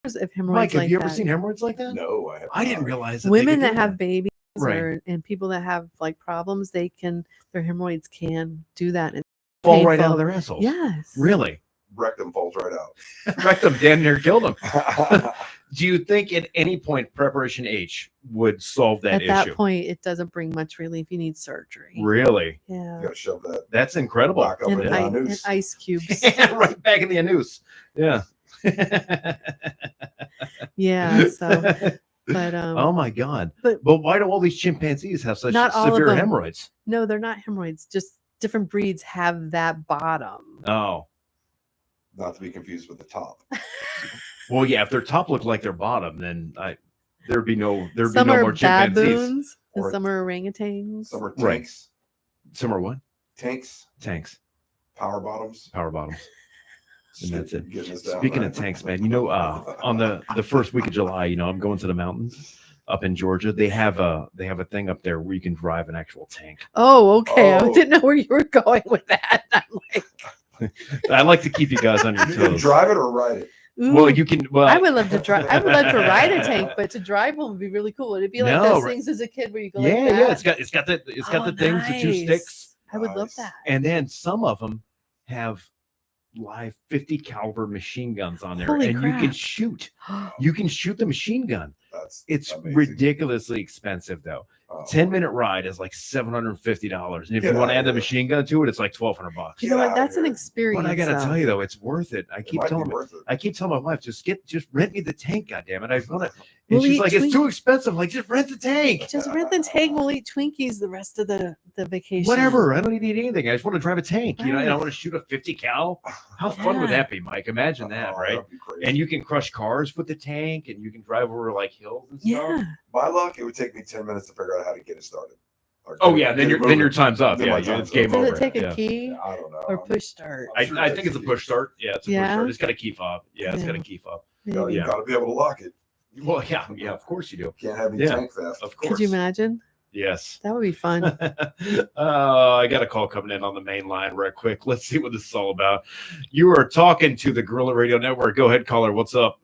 Of hemorrhoids Mike, have like you ever that. seen hemorrhoids like that? No, I have I didn't not. realize that they Women could that do have babies Right. and people that have like problems, their hemorrhoids can do that. And fall right out painful. of their assholes. yes. Really? Rectum falls right out. Rectum damn near killed them. Do you think at any point Preparation H would solve that At issue? that point, it doesn't bring much relief. You need surgery. Really? Yeah. You gotta shove that That's incredible. back up And, and Yeah. down and noose. ice cubes. Right back in the anus. Yeah. Yeah. So, but oh my God. but- But why do all these chimpanzees have such Not all of severe them. hemorrhoids? no, they're not hemorrhoids. Just different breeds have that bottom. Oh. Not to be confused with the top. Well, yeah, if their top looked like their bottom, then there'd be no Some are more chimpanzees. baboons and Or- some are orangutans. Some are Right. tanks, Some are what? tanks, Tanks, power bottoms. power bottoms. And that's it. Getting us down, Speaking right? of tanks, man, on the first week of July, I'm going to the mountains up in Georgia. They have a thing up there where you can drive an actual tank. Oh, okay. I Oh. didn't know where you were going with that. I'm like, I like to keep you guys on your You can toes. drive it or ride it. Well, ooh, you can. Well, I would love to drive. I would love to ride a tank, but to drive one would be really cool. It'd be like No, those right. things as a kid where you go yeah, like that. yeah. It's got the Oh, things, the two nice. sticks, I would love Nice. that. and then some of them have live 50 caliber machine guns on there, Holy and you can crap. shoot. You can shoot the machine gun. That's It's amazing. ridiculously expensive though. Oh. 10-minute ride is like $750. And if Get you want to outta add the here. machine gun to it, it's like $1,200. You know Get what? outta That's an here. experience. But I gotta though. tell you though, it's worth it. I It keep might telling be worth it. I keep telling my wife, just rent me the tank, goddammit. I want to. We'll And she's eat like, it's Twinkies. too expensive. I'm like, just rent the tank. Just rent the tank. We'll eat Twinkies the rest of the vacation. Whatever. I don't need anything. I just want to drive a tank, you know, and I Right. want to shoot a 50 cal. How fun would Yeah. that be, Mike? Imagine that, Oh, right? that'd be crazy. And you can crush cars with the tank, and you can drive over like hills and stuff. Yeah. My luck, it would take me 10 minutes to figure out how to get it started. Or Oh get yeah, it- then get it your moving. time's up. Then Yeah, my it's time's game up. Does over. it take a yeah. key Yeah, I don't know. or push start? I'm sure I it think it's a takes push start. Yeah, it's a push Yeah? start. It's got a key fob. Yeah, it's got a Yeah. key fob. You know, you Yeah. got to be able to lock it. Well, yeah, of course you do. Can't have any Yeah. tank theft. Of course. Could you imagine? Yes. That would be fun. I got a call coming in on the main line right quick. Let's see what this is all about. You are talking to the Gorilla Radio Network. Go ahead, caller. What's up?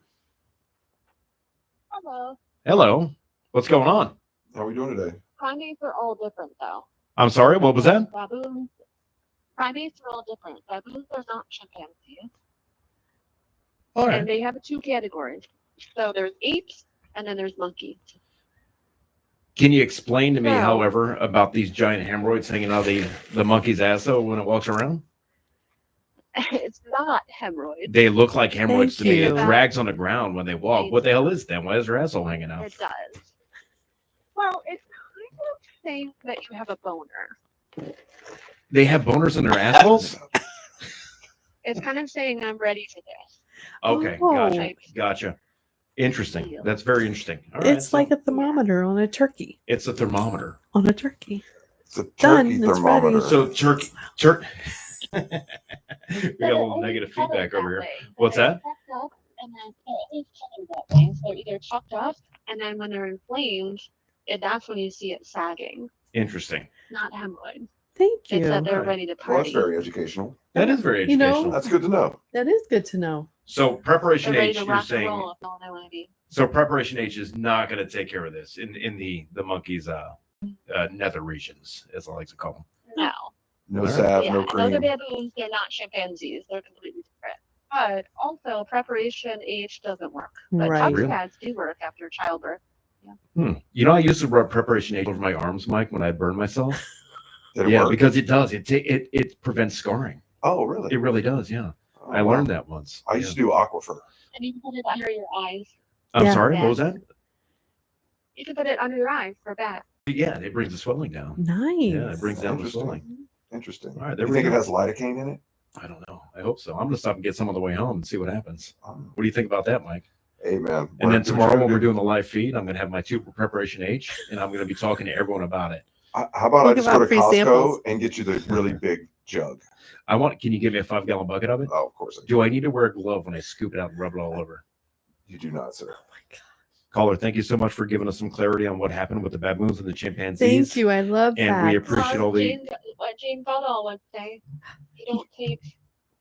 Hello. Hello. What's going on? How are we doing today? Primates are all different, though. I'm sorry. What was that? Baboons. Primates are all different. Baboons are not chimpanzees, All and they have two categories. So there's apes, and then there's monkeys. Can you explain to me, No. however, about these giant hemorrhoids hanging out of the monkey's ass though when it walks around? It's not hemorrhoids. They look like hemorrhoids to Thank me. It you. drags on the ground when they walk. What the hell is that? Why is their asshole hanging out? It does. Well, it's kind of saying that you have a boner. They have boners in their assholes? It's kind of saying I'm ready for this. Okay, Oh. gotcha. Interesting. That's very interesting. All right, It's so like a thermometer on a turkey. it's a thermometer. On a turkey. It's a Done. turkey It's ready. thermometer. So turkey. We got a But little they're negative always feedback colored over here. that way. What's They're that? puffed up, and then they're always colored that way. So they're either chopped up, and then when they're inflamed, that's when you see it sagging, Interesting. not hemorrhoid. Thank It's you. that they're Right. ready to Well, that's party. very educational. That is very You know- educational. That's good to know. That is good to know. So preparation They're ready H, to you're rock and saying. roll if all they want to be. So preparation H is not going to take care of this in the monkey's nether regions, as I like to call them. No. No All right. salve, Yeah, no those are cream. baboons. They're not chimpanzees. They're completely different. But also, preparation H doesn't work. But Right. touch Really? pads do work after childbirth. You know, I used to rub preparation H over my arms, Mike, when I burned myself. Did it Yeah, work? because it does. It prevents scarring. Oh, really? It really does. Yeah, Oh, I wow. learned that once. I used to do Aquifer. And you can put it under your eyes. I'm Yeah. sorry. Yeah. What was that? You can put it under your eyes for bath. Yeah, it brings the swelling down. Nice. Yeah, it brings down the Interesting. swelling. Interesting. All right, there you we think go. it has lidocaine in it? I don't know. I hope so. I'm gonna stop and get some on the way home and see what happens. Oh. What do you think about that, Mike? Hey, man. And then whatever you're tomorrow trying when to we're do. doing the live feed, I'm gonna have my 2 preparation H, and I'm gonna be talking to everyone about it. How about I Think just about go to free Costco samples. and get you the really big jug? Can you give me a 5-gallon bucket of it? Oh, of course. Do I need to wear a glove when I scoop it out and rub it all over? You do not, sir. Caller, thank you so much for giving us some clarity on what happened with the baboons and the chimpanzees. Thank you. I love And that. we appreciate all the. What Jane Goodall would say, you don't take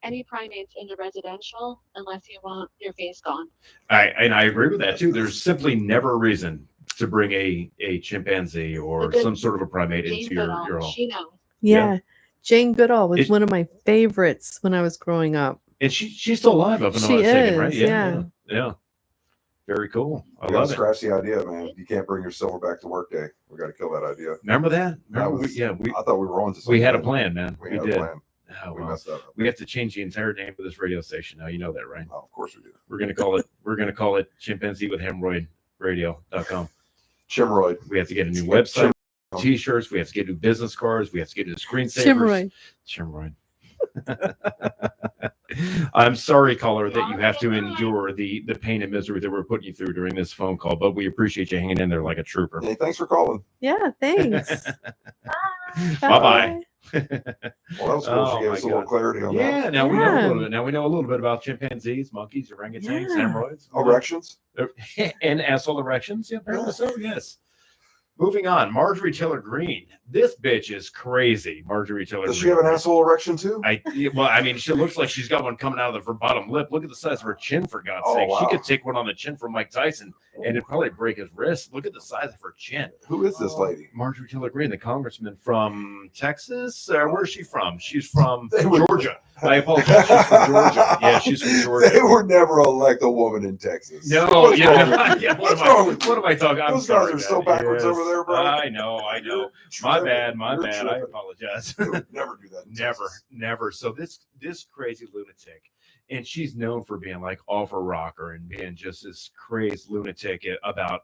any primates into residential unless you want your face gone. I agree with that too. There's simply never a reason to bring a chimpanzee or But then some sort of a primate Jane into your Goodall, home. she knows. Yeah. Jane Goodall was It- one of my favorites when I was growing up. And she's still alive, if I'm She not mistaken, right? is, Yeah. Very cool. I I gotta love it. scratch the idea, man. You can't bring your silver back to work day. We got to kill that idea. Remember that? That Remember was- we I thought we were on to something. we had a plan, man. We We had did. a plan. Oh, We well. messed up. We have to change the entire name of this radio station now. You know that, right? Oh, of course we do. We're gonna call it chimpanzee with hemorrhoid radio.com. Chimroid. We have to get a new website, t-shirts, we have to get new business cards, we have to get new screensavers. Chimroid. Chimroid. I'm sorry, caller, that you have to endure the pain and misery that we're putting you through during this phone call, but we appreciate you hanging in there like a trooper. Hey, thanks for calling. Yeah, thanks. Bye-bye. Well, that was cool. Oh, She gave my us a little God. clarity on that. Yeah, now we know a Yeah. little bit. Now we know a little bit about chimpanzees, monkeys, orangutans, Yeah. hemorrhoids, Erections? and asshole erections. Yeah, apparently so. Yes. Moving on, Marjorie Taylor Greene. This bitch is crazy. Marjorie Taylor. Does she Greene. have an asshole erection too? I mean, she looks like she's got one coming out of her bottom lip. Look at the size of her chin, for God's Oh, sake. She wow. could take one on the chin from Mike Tyson, and it'd probably break his wrist. Look at the size of her chin. Who is this lady? Marjorie Taylor Greene, the congressman from Texas. Where's she from? She's from They were- Georgia. I apologize. She's from Georgia. Yeah, she's from Georgia. They would never elect a woman in Texas. No, What's wrong with yeah, you? yeah. What's wrong with you? What am I talking? I'm Those sorry, guys are so man. backwards over there, bro. I know. You're My tripping. bad. My You're bad. I tripping. apologize. They would never do that. in Never, Texas. never. So this crazy lunatic, and she's known for being like off a rocker and being just this crazed lunatic about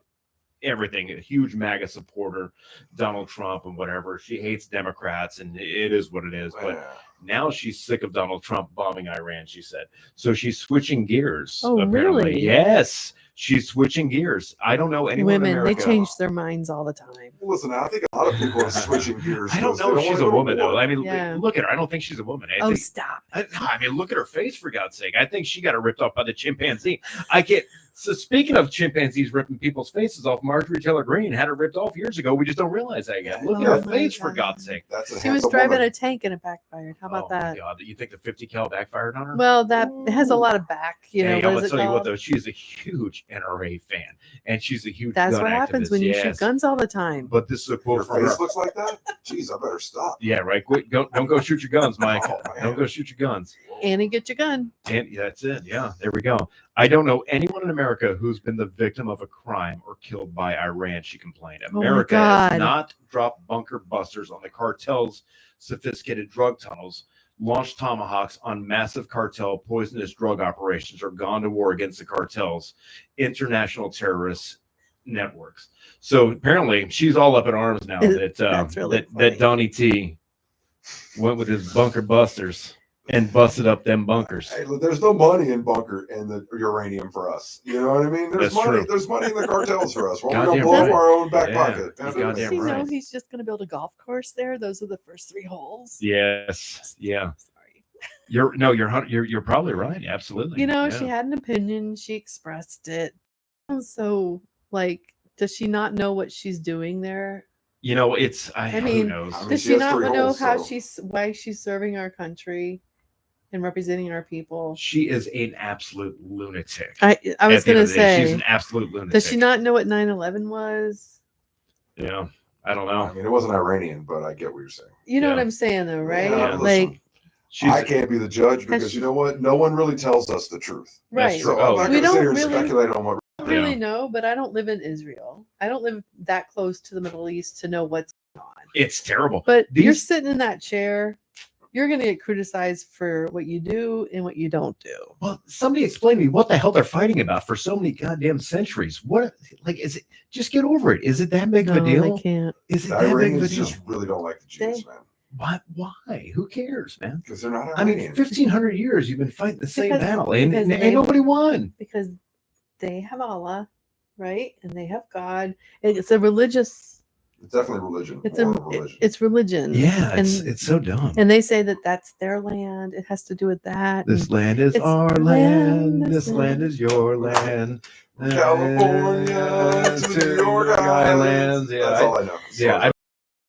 everything. A huge MAGA supporter, Donald Trump and whatever. She hates Democrats, and it is what it is. But Yeah. now she's sick of Donald Trump bombing Iran. She said so. She's switching gears. Oh, apparently. really? Yes, she's switching gears. I don't know anyone in Women, they America. change their minds all the time. Listen, I think a lot of people are switching gears. I don't because they know if she's wanna a go to woman war. though. I mean, Yeah. look at her. I don't think she's a woman. I Oh, think, stop. I mean, look at her face for God's sake. I think she got ripped off by the chimpanzee. I get. So speaking of chimpanzees ripping people's faces off, Marjorie Taylor Greene had her ripped off years ago. We just don't realize that yet. Look at Oh her my face for God. God's sake. That's a She was handsome driving woman. a tank and it backfired. How about Oh my that? God, you think the 50 cal backfired on her? Well, that it has a lot of back. You know, Hey, I'm what gonna is it tell you what called? though, she's a huge NRA fan, and she's a huge. That's gun what happens activist, when you yes. shoot guns all the time. But this is a Your quote from her. face looks like that? Jeez, I better stop. Yeah, right. Quick, don't go shoot your guns, Mike. Oh, man. Don't go shoot your guns. Annie, get your gun. And that's it. Yeah, there we go. I don't know anyone in America who's been the victim of a crime or killed by Iran, she complained. my America has God. not dropped bunker busters on the cartel's sophisticated drug tunnels, launched tomahawks on massive cartel poisonous drug operations, or gone to war against the cartel's international terrorist networks. So apparently she's all up in arms now that That's really funny. that Donnie T went with his bunker busters and busted up them bunkers. Hey, look, there's no money in bunker and the uranium for us. You know what I mean? There's That's money. true. There's money in the cartels for us. Well, we're Goddamn gonna blow right. up our own back Yeah, pocket. you're Goddamn goddamn Does he right. know he's just going to build a golf course there? Those are the first 3 holes. Yes. Yeah. Sorry. You're probably right. Absolutely. You know, Yeah. she had an opinion. She expressed it. So, like, does she not know what she's doing there? You know, it's I who mean, knows? I mean, Does she she has not 3 know holes, how so- why she's serving our country and representing our people? She is an absolute lunatic. I was At the end going to of the day, she's say, an absolute lunatic. does she not know what 9/11 was? Yeah. I don't I know. mean, it wasn't Iranian, but I get what you're saying. You know what Yeah. I'm saying, though, right? Yeah, Like, listen, She's I can't be the judge because you know what? No one really tells us the truth. right. true. So Oh, I'm not we going to sit don't here and really- speculate on what. I don't really know, but I don't live in Israel. I don't live that close to the Middle East to know what's going on. it's terrible. But you're These- sitting in that chair. You're going to get criticized for what you do and what you don't do. Well, somebody explain to me what the hell they're fighting about for so many goddamn centuries. What, like, is it? Just get over it. Is it that big of a No, deal? they can't. Is it The that big of a Iranians deal? just really don't like the Jews, They- man, Why? Why? Who cares, man? because they're not I mean, Iranian. 1,500 years you've been fighting the same Because- battle, and because ain't they- nobody won. Because they have Allah, right? And they have God. It's a religious. It's definitely religion. It's More a. of a religion. It's religion. Yeah, it's and, so dumb. and they say that that's their land. It has to do with that. This and land is It's our our land. land, This this land land. is your land. California to the New York Islands. Yeah, That's all I know. yeah,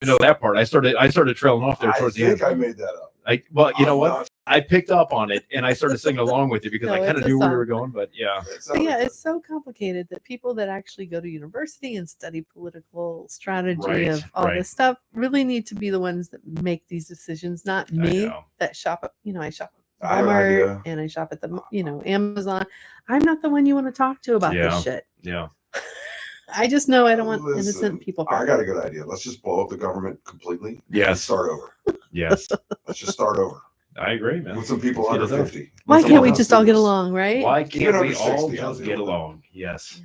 I know that part. I started trailing off there I towards the end. think I made that up. Well, you know I'm what? not- I picked up on it and I started singing along with you because No, I kind of it's a knew where song. we were going. But yeah, It But sounded yeah, good. it's so complicated that people that actually go to university and study political strategy Right, of all right. this stuff really need to be the ones that make these decisions, not I me know. that shop at, I shop at I have an Walmart idea. and I shop at the, Amazon. I'm not the one you want to talk to about Yeah. this shit. Yeah. I just know I don't want Listen, innocent people I hurt. got a good idea. Let's just blow up the government completely. and Yes. Start over. Yes. Let's just start over I agree, man. with some people Let's get under it done. 50. Why Let's can't we Let's just do all get this. along, right? Why Even can't we under all 60, I'll just do get it. along? Yes.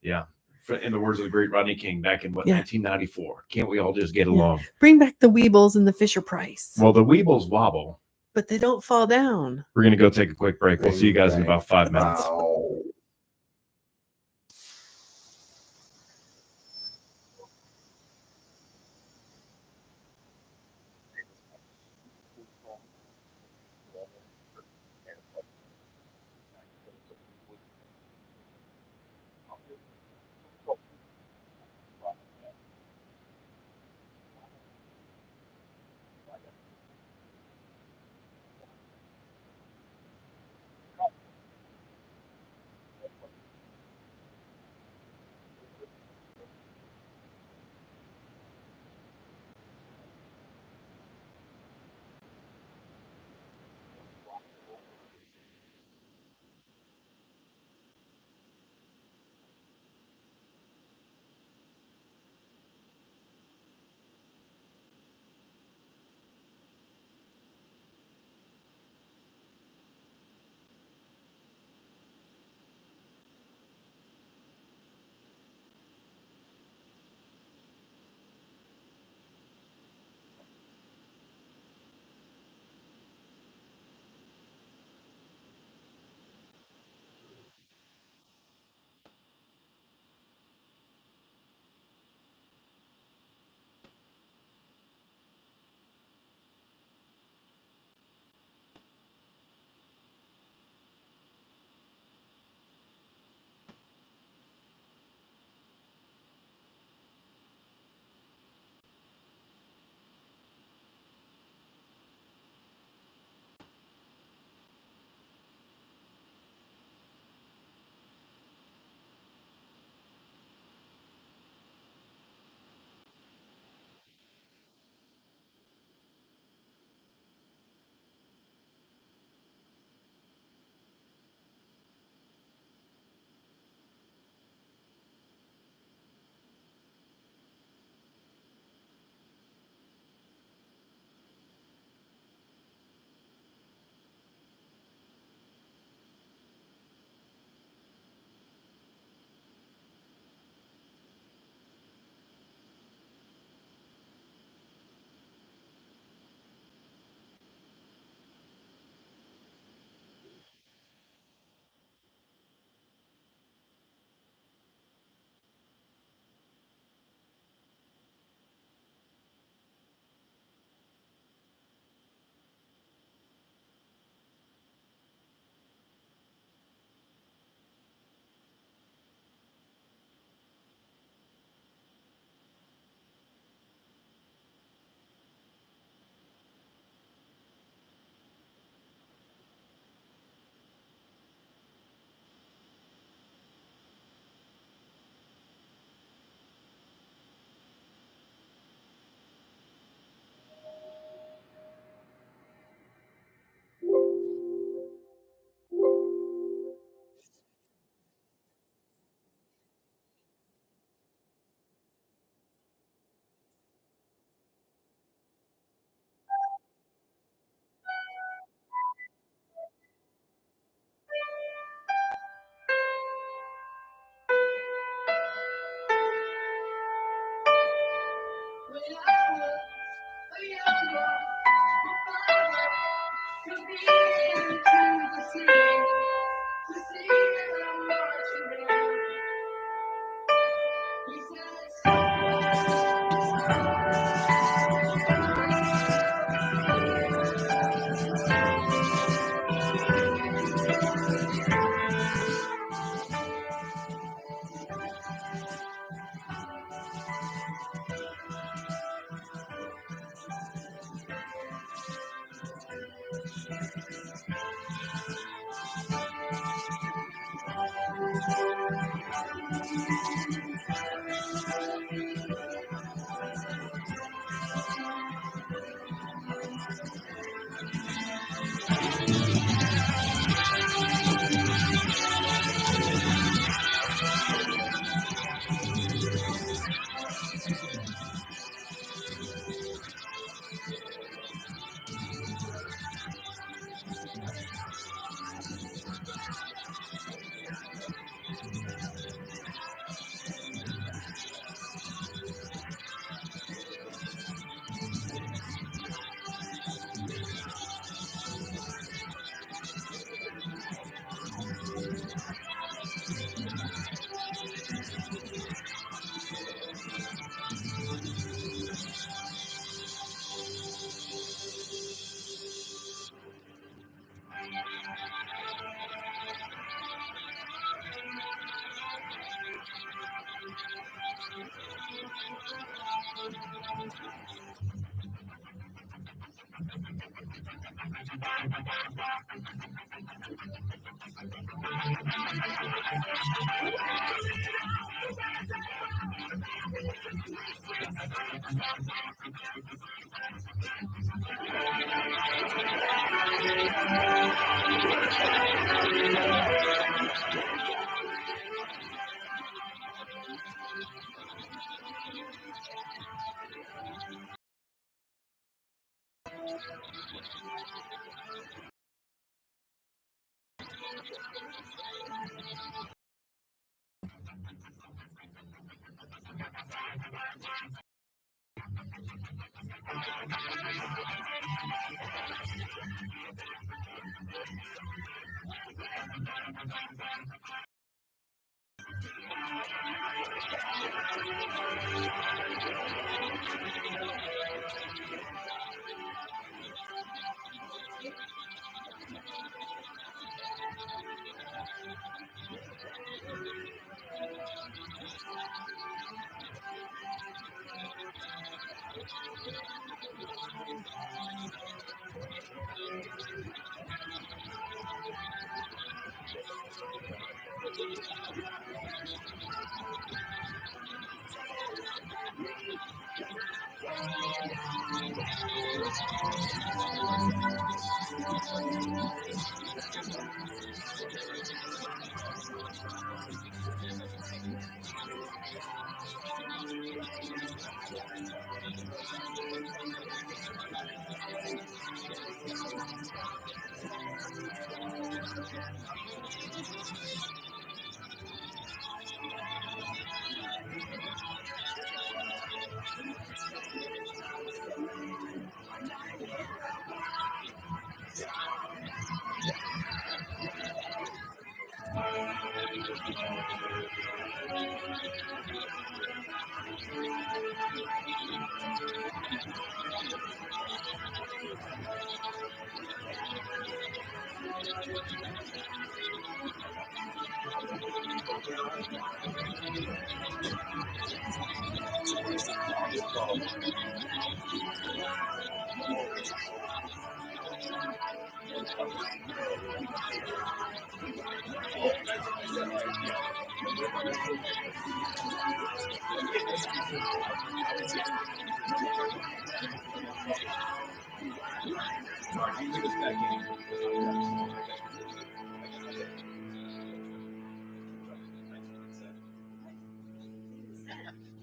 Yeah. In the words of the great Rodney King back in Yeah. 1994. Can't we all just get Yeah. along? Bring back the Weebles and the Fisher Price, Well, the Weebles wobble. but they don't fall down. We're going to go take a quick break. We'll see you guys in Bang, about 5 minutes. Wow.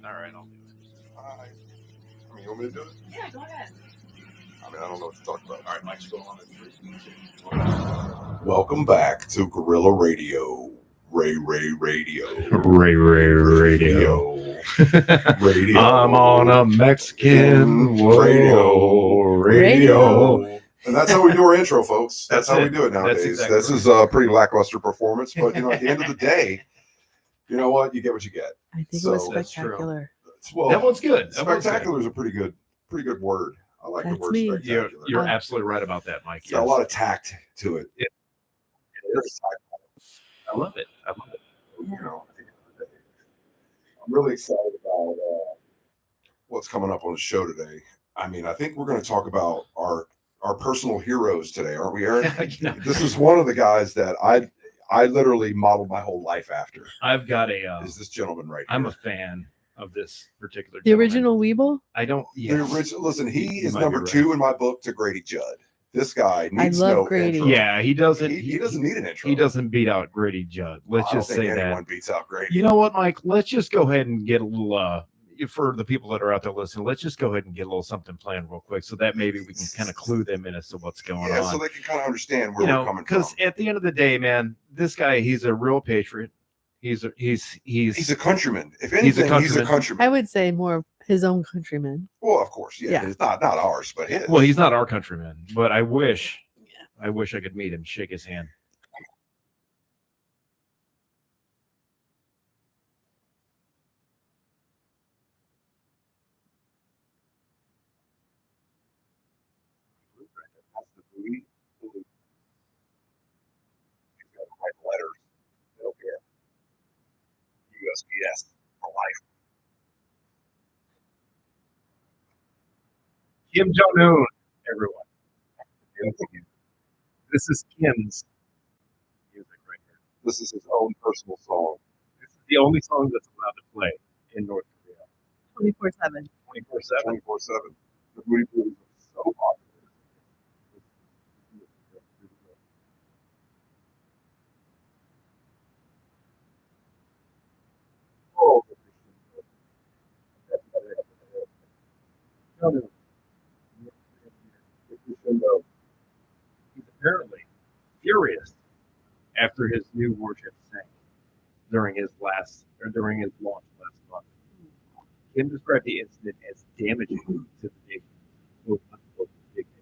All right, I'll do I mean, you want me to do it? Yeah, go ahead. I mean, I don't know what to talk about. it. All right, Mike's going on it. Welcome back to Guerrilla Radio, Ray Radio. Ray Radio. Radio. I'm on a Mexican radio. And that's how we do our intro, folks. That's how we it. do it nowadays. exactly This is a pretty lackluster performance, but at the end of the day, you know what? You get what you get. I think it was So- That's true. spectacular. Well, That one's good. That one's good. spectacular is a pretty good word. I like the That's word me. spectacular. You're absolutely right about that, Mike. It's got a lot of tact to it. Yeah. There's I love it. I love it. you know, I'm really excited about what's coming up on the show today. I mean, I think we're going to talk about our personal heroes today, aren't we, Aaron? Yeah. This is one of the guys that I literally modeled my whole life after. I've got a. Is this gentleman right I'm here? a fan of this particular. The gentleman. original Weeble? I don't. The Yes. original, listen, he You is might be number right. 2 in my book to Grady Judd. This guy needs love no Grady. intro. Yeah, he doesn't. He doesn't need an intro. He doesn't beat out Grady Judd. Let's I don't just think say anyone that. beats out Grady. You know what, Mike? Let's just go ahead and get a little. For the people that are out there listening, let's just go ahead and get a little something planned real quick, so that maybe we can kind of clue them in as to what's going Yeah, on. so they can kind of understand where You we're know, coming from. because at the end of the day, man, this guy, he's a real patriot. He's He's a countryman. If He's a anything, he's a countryman. countryman. I would say more of his own countrymen. Well, of course, yeah. Yeah. It's not ours, but his. well, he's not our countryman, but I wish I could meet him, shake his hand. That's the booty. He's got to write letters. They don't care. USPS for life. Kim Jong Un, everyone. This is Kim's music right here. This is his own personal song. This is the only song that's allowed to play in North Korea. 24/7. 24/7. 24/7. The booty blues are so popular. Oh, He's apparently furious after his new warship sank during his launch last month. Kim described the incident as damaging to the nation, quote unquote, dignity.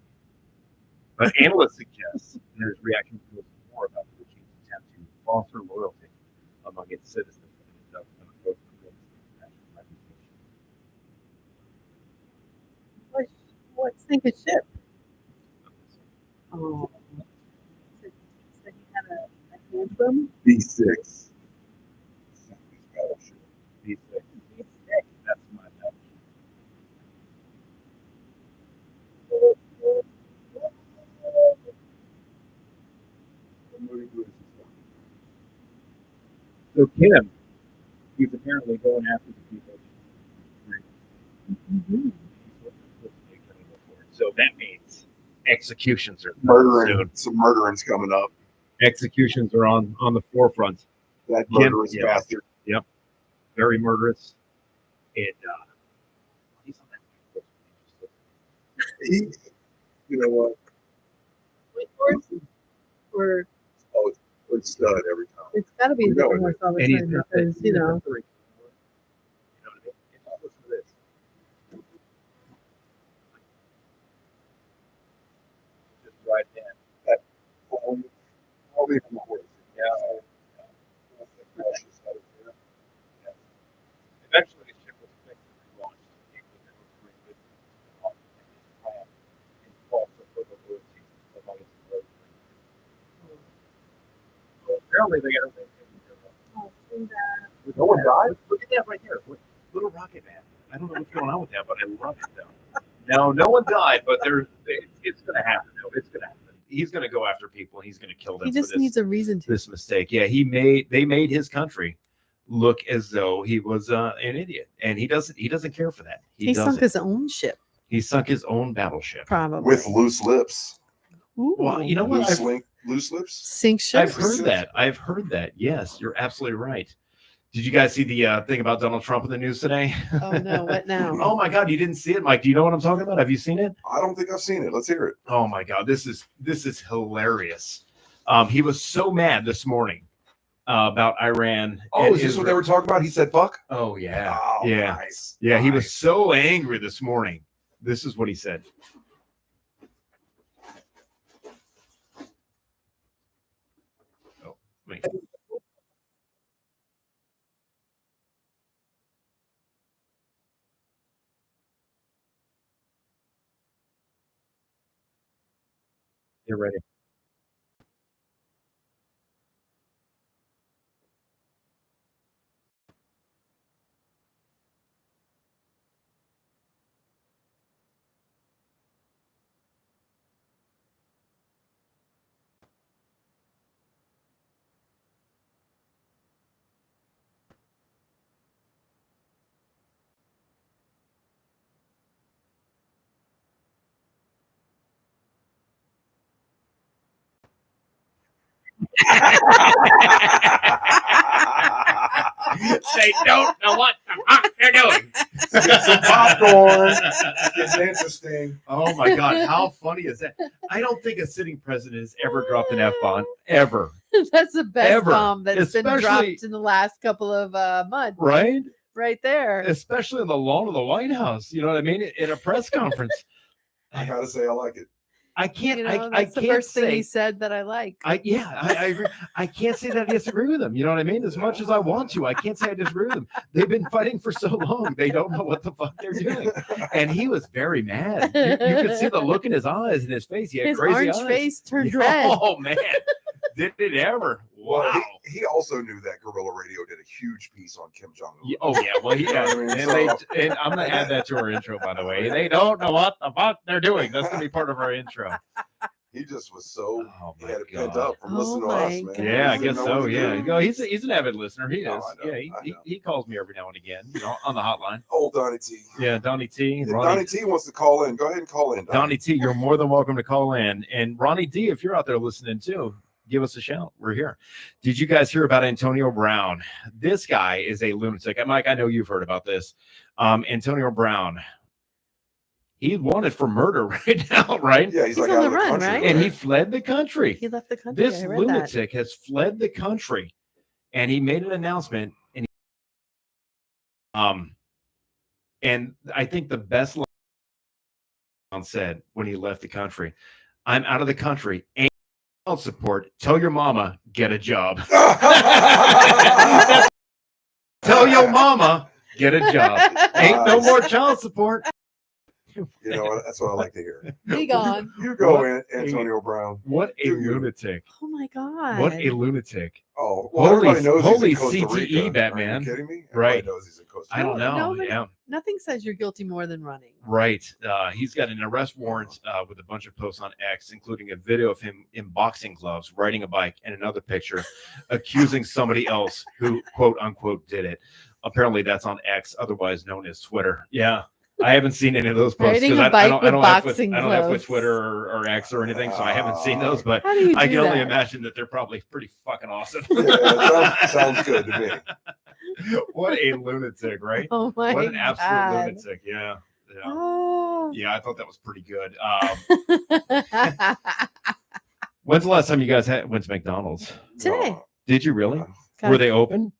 But analysts suggest that his reaction reveals more about the regime's attempt to foster loyalty among its citizens than it does quote unquote national reputation. What sink a ship? Oh. So he had a tantrum? B6. B6. That's my battleship. So Kim, he's apparently going after the people. So that means executions are Murdering. soon. Some murdering's coming up. Executions are on the forefront. That Kim, murderous yeah. bastard. Very murderous. And he's on that. You know what? Wait for it? Or It's stud every time. it's got to be You know different it. horse all the And he's time got because, that- you know. what I mean? And now listen to this. Just right there. I'll leave him a horse. Yeah. Eventually, the ship was fixed and relaunched. It was never created plan and false equivalency among its road. So apparently, they got everything taken care of. No one died? Look at that right here. Little Rocket Man. I don't know what's going on with that, but I love it though. No one died, but it's going to happen though. It's going to happen. He's going to go after people. He's going to kill them. He just for this, needs a reason to. this mistake. Yeah, they made his country look as though he was an idiot, and he doesn't care for that. He sunk doesn't. his own ship, He sunk his own battleship. probably. With loose lips. Ooh. Well, you know what? Loose lips? Sink ships. I've heard that. Yes, you're absolutely right. Did you guys see the thing about Donald Trump in the news today? Oh no, what now? Oh my God, you didn't see it, Mike? Do you know what I'm talking about? Have you seen it? I don't think I've seen it. Let's hear it. Oh my God, this is hilarious. He was so mad this morning about Iran. Oh, and is this what they Israel. were talking about? He said, "Fuck." Oh yeah, Oh, yeah, nice. yeah. He was Nice. so angry this morning. This is what he said. Oh, wait. You're ready. They don't know what the fuck they're doing. Some popcorn. It's interesting. Oh my God, how funny is that? I don't think a sitting president has ever dropped an F-bomb, ever. That's the best Ever. bomb that's been Especially- dropped in the last couple of months. Right? Right there. Especially on the lawn of the White House. You know what I mean? In a press conference. I gotta say, I like it. I can't. You know, I that's the can't first thing say. he said that I like. I agree. I can't say that I disagree with him. You know what I mean? As much as I want to, I can't say I disagree with him. They've been fighting for so long. They don't know what the fuck they're doing. And he was very mad. You could see the look in his eyes and his face. He had His crazy orange eyes. face turned red. Oh man, did it ever? Well, Wow. he also knew that Guerrilla Radio did a huge piece on Kim Jong Un. Yeah, oh yeah, well yeah, I mean, and, so- and I'm gonna add that to our intro, by the way. They don't know what the fuck they're doing. That's gonna be part of our intro. He just was so Oh he my had it pent God. up from Oh listening to my us, man. God. Yeah, I He didn't guess know what so. to Yeah, do. you know, he's an avid listener. He is. No, I know, Yeah, I he know. calls me every now and again. You know, on the hotline. Old Donnie T. Yeah, Donnie T. If Ronnie, Donnie T wants to call in, go ahead and call in. Donnie T. You're more than welcome to call in. And Ronnie D, if you're out there listening too, give us a shout. We're here. Did you guys hear about Antonio Brown? This guy is a lunatic. And Mike, I know you've heard about this. Antonio Brown. He's wanted for murder right now, right? Yeah, he's like on out the of the run, country. right? And he fled the country. He left the country. This I read that. lunatic has fled the country, and he made an announcement. And I think the best line said when he left the country, "I'm out of the country. Ain't child support. Tell your mama get a job. Tell your mama get a job. Ain't no more child support." You know what? That's what I like to hear. Be gone. You go What in, Antonio Brown. What a Do you? lunatic! Oh my God. What a lunatic! Oh, well, Holy- everybody knows holy he's in Costa CTE, Rica. Batman. Are you kidding me? Right. Everybody knows he's in Costa Rica. I don't know. No, but- Yeah. Nothing says you're guilty more than running. Right. He's got an arrest warrant with a bunch of posts on X, including a video of him in boxing gloves, riding a bike, and another picture accusing somebody else who, quote unquote, did it. Apparently, that's on X, otherwise known as Twitter. Yeah. I haven't seen any of those posts Riding because a I bike don't with have boxing I don't have with gloves. Twitter or X or anything, so I haven't seen those. But How do you I do can only that? imagine that they're probably pretty fucking awesome. Yeah, that sounds good to me. What a lunatic, right? Oh my What an absolute God. lunatic. Yeah. Yeah. Oh. Yeah, I thought that was pretty good. When's the last time you guys went to McDonald's? Today. Did you really? Got Were a- they open?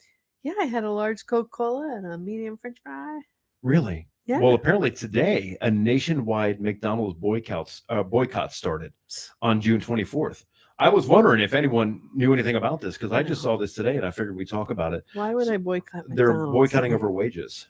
Yeah, I had a large Coca-Cola and a medium French fry. Really? Yeah. Well, apparently today a nationwide McDonald's boycott started on June 24th. I was wondering if anyone knew anything about this because I just saw this today and I figured we'd talk about it. Why would I boycott They're McDonald's? boycotting over wages.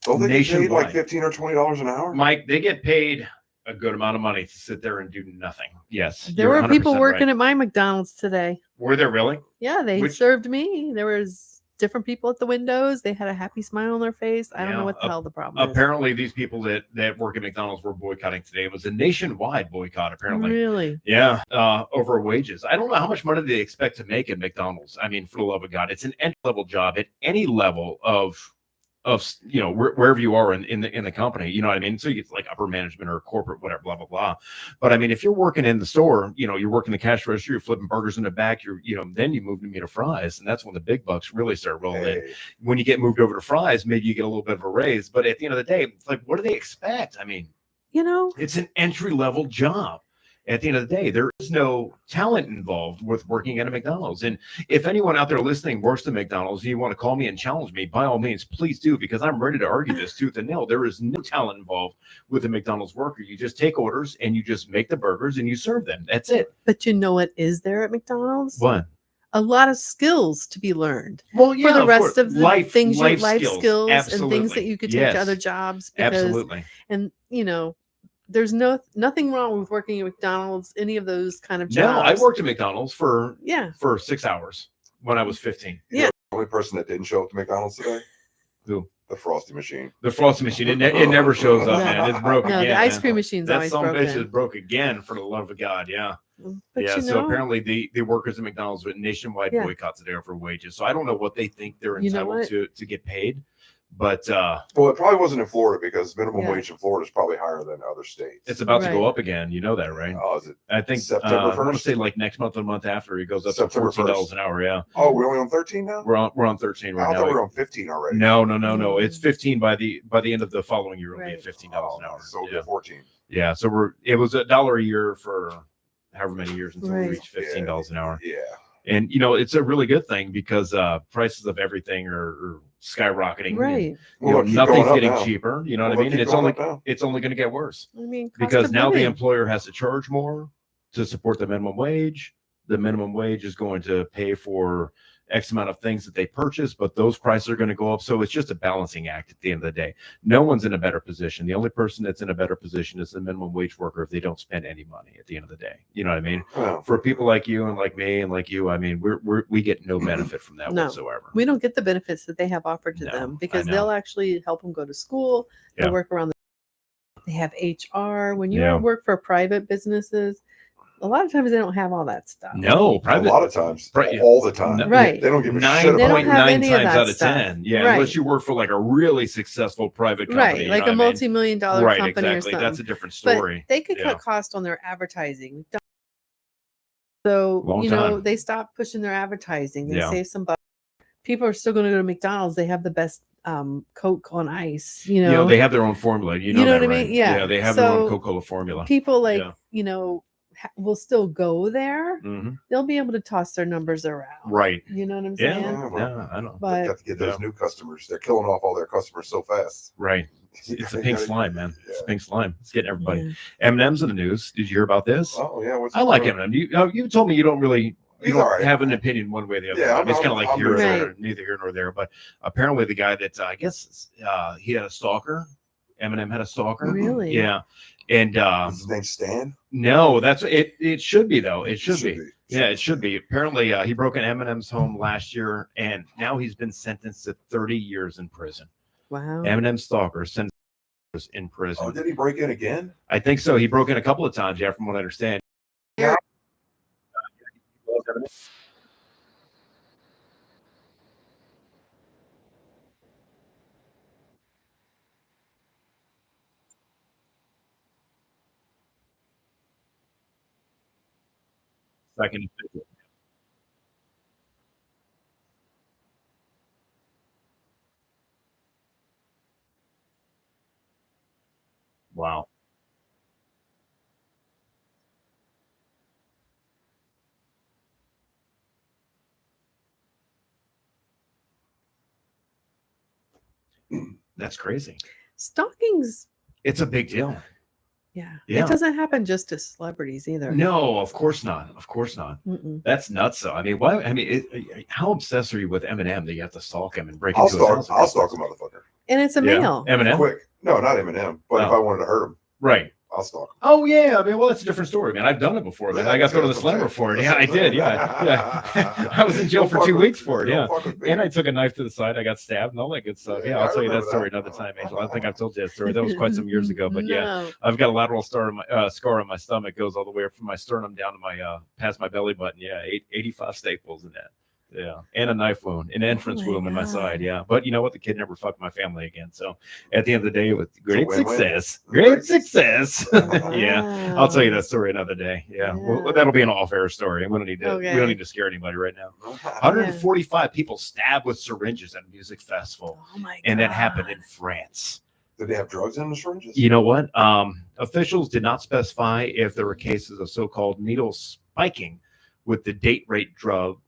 Don't they get paid like Nationwide. $15 or $20 an hour? Mike, they get paid a good amount of money to sit there and do nothing. Yes. There you're were people 100% working right. at my McDonald's today. Were there really? Yeah, they Which- served me. There was different people at the windows. They had a happy smile on their face. I don't Yeah, know what the hell the problem is. Apparently, these people that work at McDonald's were boycotting today. It was a nationwide boycott, apparently. Really? Yeah, over wages. I don't know how much money they expect to make at McDonald's. I mean, for the love of God, it's an entry-level job at any level of wherever you are in the company. You know what I mean? So you get like upper management or corporate, whatever, blah blah blah. But I mean, if you're working in the store, you're working the cash register, you're flipping burgers in the back. Then you move to meat or fries, and that's when the big bucks really start rolling in. Hey, When you get moved over to fries, maybe you get a little bit of a raise. But at the end of the day, it's like, what do they expect? I mean, You know, it's an entry level job. At the end of the day, there is no talent involved with working at a McDonald's. And if anyone out there listening works at McDonald's, you want to call me and challenge me, by all means, please do, because I'm ready to argue this tooth and nail. There is no talent involved with a McDonald's worker. You just take orders and you just make the burgers and you serve them. That's it. But you know what is there at McDonald's? What? A lot of skills to be learned Well, for the rest of the life things, life life skills and things Absolutely. that you could take Yes. to other jobs. Because, Absolutely. And you know, there's nothing wrong with working at McDonald's, any of those kind of No, jobs. I worked at McDonald's for Yeah. 6 hours when I was 15. The only person that didn't show up to McDonald's today? Who? The Frosty machine. The frosty machine, it never shows up, No. man. It's broke No, again. the ice man. cream machine's That always some bitch is broken. broke again, for the love of God. Yeah. But Yeah. you So know, apparently the workers at McDonald's with nationwide Yeah. boycotts today for wages. So I don't know what they think they're You know entitled what? to get paid. But Well, it probably wasn't in Florida because minimum Yeah. wage in Florida is probably higher than other states. it's about to go Right. up again. You know that, right? Oh, is it? I think September I want to 1st? say like next month or the month after it goes up to September $14 an hour. Yeah. Oh, we're only on 13 now? We're on 13 I right thought we now. were on 15 already. No. It's 15 by the end of the following year. It'll be Right. at $15 an hour. So it'll Yeah. be 14. Yeah, so it was $1 a year for however many years until Right. we reached $15 an hour. Yeah. And it's a really good thing because prices of everything are skyrocketing. right? Well, it'll keep Nothing's going up getting now. cheaper. You know Well, what I it'll mean? keep It's going only up now. it's only going to get worse I mean, cost because of now the living. employer has to charge more to support the minimum wage. The minimum wage is going to pay for X amount of things that they purchase, but those prices are going to go up. So it's just a balancing act at the end of the day. No one's in a better position. The only person that's in a better position is the minimum wage worker if they don't spend any money at the end of the day. You know what I mean? Well, For people like you and like me and like you, I mean, we get no benefit from that No. whatsoever. We don't get the benefits that they have offered to No, them I because know. they'll actually help them go to school. They Yeah. work around. They have HR. When you Yeah. work for private businesses, a lot of times they don't have all that stuff. No, a private. lot of times, Pri- all the time. No, Right. They don't give a shit Nine about They don't point it. have nine any of times that out of stuff. 10. Yeah, Right. unless you work for like a really successful private company. Right, you like know a what I mean? multi-million-dollar Right, company or exactly. something. That's a different But story. they could Yeah. cut cost on their advertising. So, Long you know, time. they stop pushing their advertising. They Yeah. save some bucks. People are still going to go to McDonald's. They have the best Coke on ice, you know. They have their own formula. You know, You know that, what I mean? right? Yeah. They have their own So, Coca-Cola formula. People like, Yeah. you know, will still go there. Mhm. They'll be able to toss their numbers around. Right. You know what I'm Yeah. saying? Yeah, well, Yeah, I know. They But got to get those new customers. They're killing off all their customers so fast. Right. It's a pink slime, man. It's a pink slime. It's getting everybody. yeah. M&M's in the news. Did you hear about this? Oh yeah, what's I like going on? M&M. You told me you don't really He's don't all right. have an opinion one way or the other. Yeah, it's kind of like I'm here or neutral. there, neither here nor there. But apparently, the guy that I guess he had a stalker. Eminem had a stalker. Really? Yeah, and Is his name Stan? no, that's it. It should be though. It should be. be. Yeah, it should be. Apparently, he broke in Eminem's home last year, and now he's been sentenced to 30 years in prison. Wow. Eminem stalker sentenced in prison. Oh, did he break in again? I think so. He broke in a couple of times, yeah, from what I understand. Yeah. Second. Wow. That's crazy. Stalking's, It's a big deal. yeah. Yeah. It doesn't happen just to celebrities either. No, of course not. Of course not. Mm-mm. That's nuts. Though. I mean, why? I mean, how obsessed are you with Eminem that you have to stalk him and break I'll into his house? I'll stalk a motherfucker. And it's a Yeah. male. Eminem. Quick. No, not Eminem. But if Oh. I wanted to hurt him, Right. I'll stalk him. Oh yeah. I mean, well, that's a different story, man. I've done it before. Man. Yeah, I got to go to the that's what I'm slammer saying. for it. Yeah, I did. Yeah. I was in jail Don't for fuck 2 with- weeks for it. don't Yeah. fuck with me. And I took a knife to the side. I got stabbed and all that good stuff. Yeah, Yeah, I'll I tell you that remember story that. another time, Angel. I think I've told you that story. That was quite some years ago, but yeah, No. I've got a lateral scar on my stomach, goes all the way from my sternum down to my past my belly button. Yeah, 85 staples in that. Yeah, and a knife wound, an entrance my wound in my God. side. Yeah, but you know what? The kid never fucked my family again. So at the end of the day, it was great win-win. success. Great success. Yeah. Wow. I'll tell you that story another day. Yeah, Well, Yeah. that'll be an off-air story. We don't need to. We Okay. don't need to scare anybody right now. 145 people stabbed with syringes at a music festival, Oh my and that happened God. in France. Did they have drugs in the syringes? You know what? Officials did not specify if there were cases of so-called needle spiking with the date rape drugs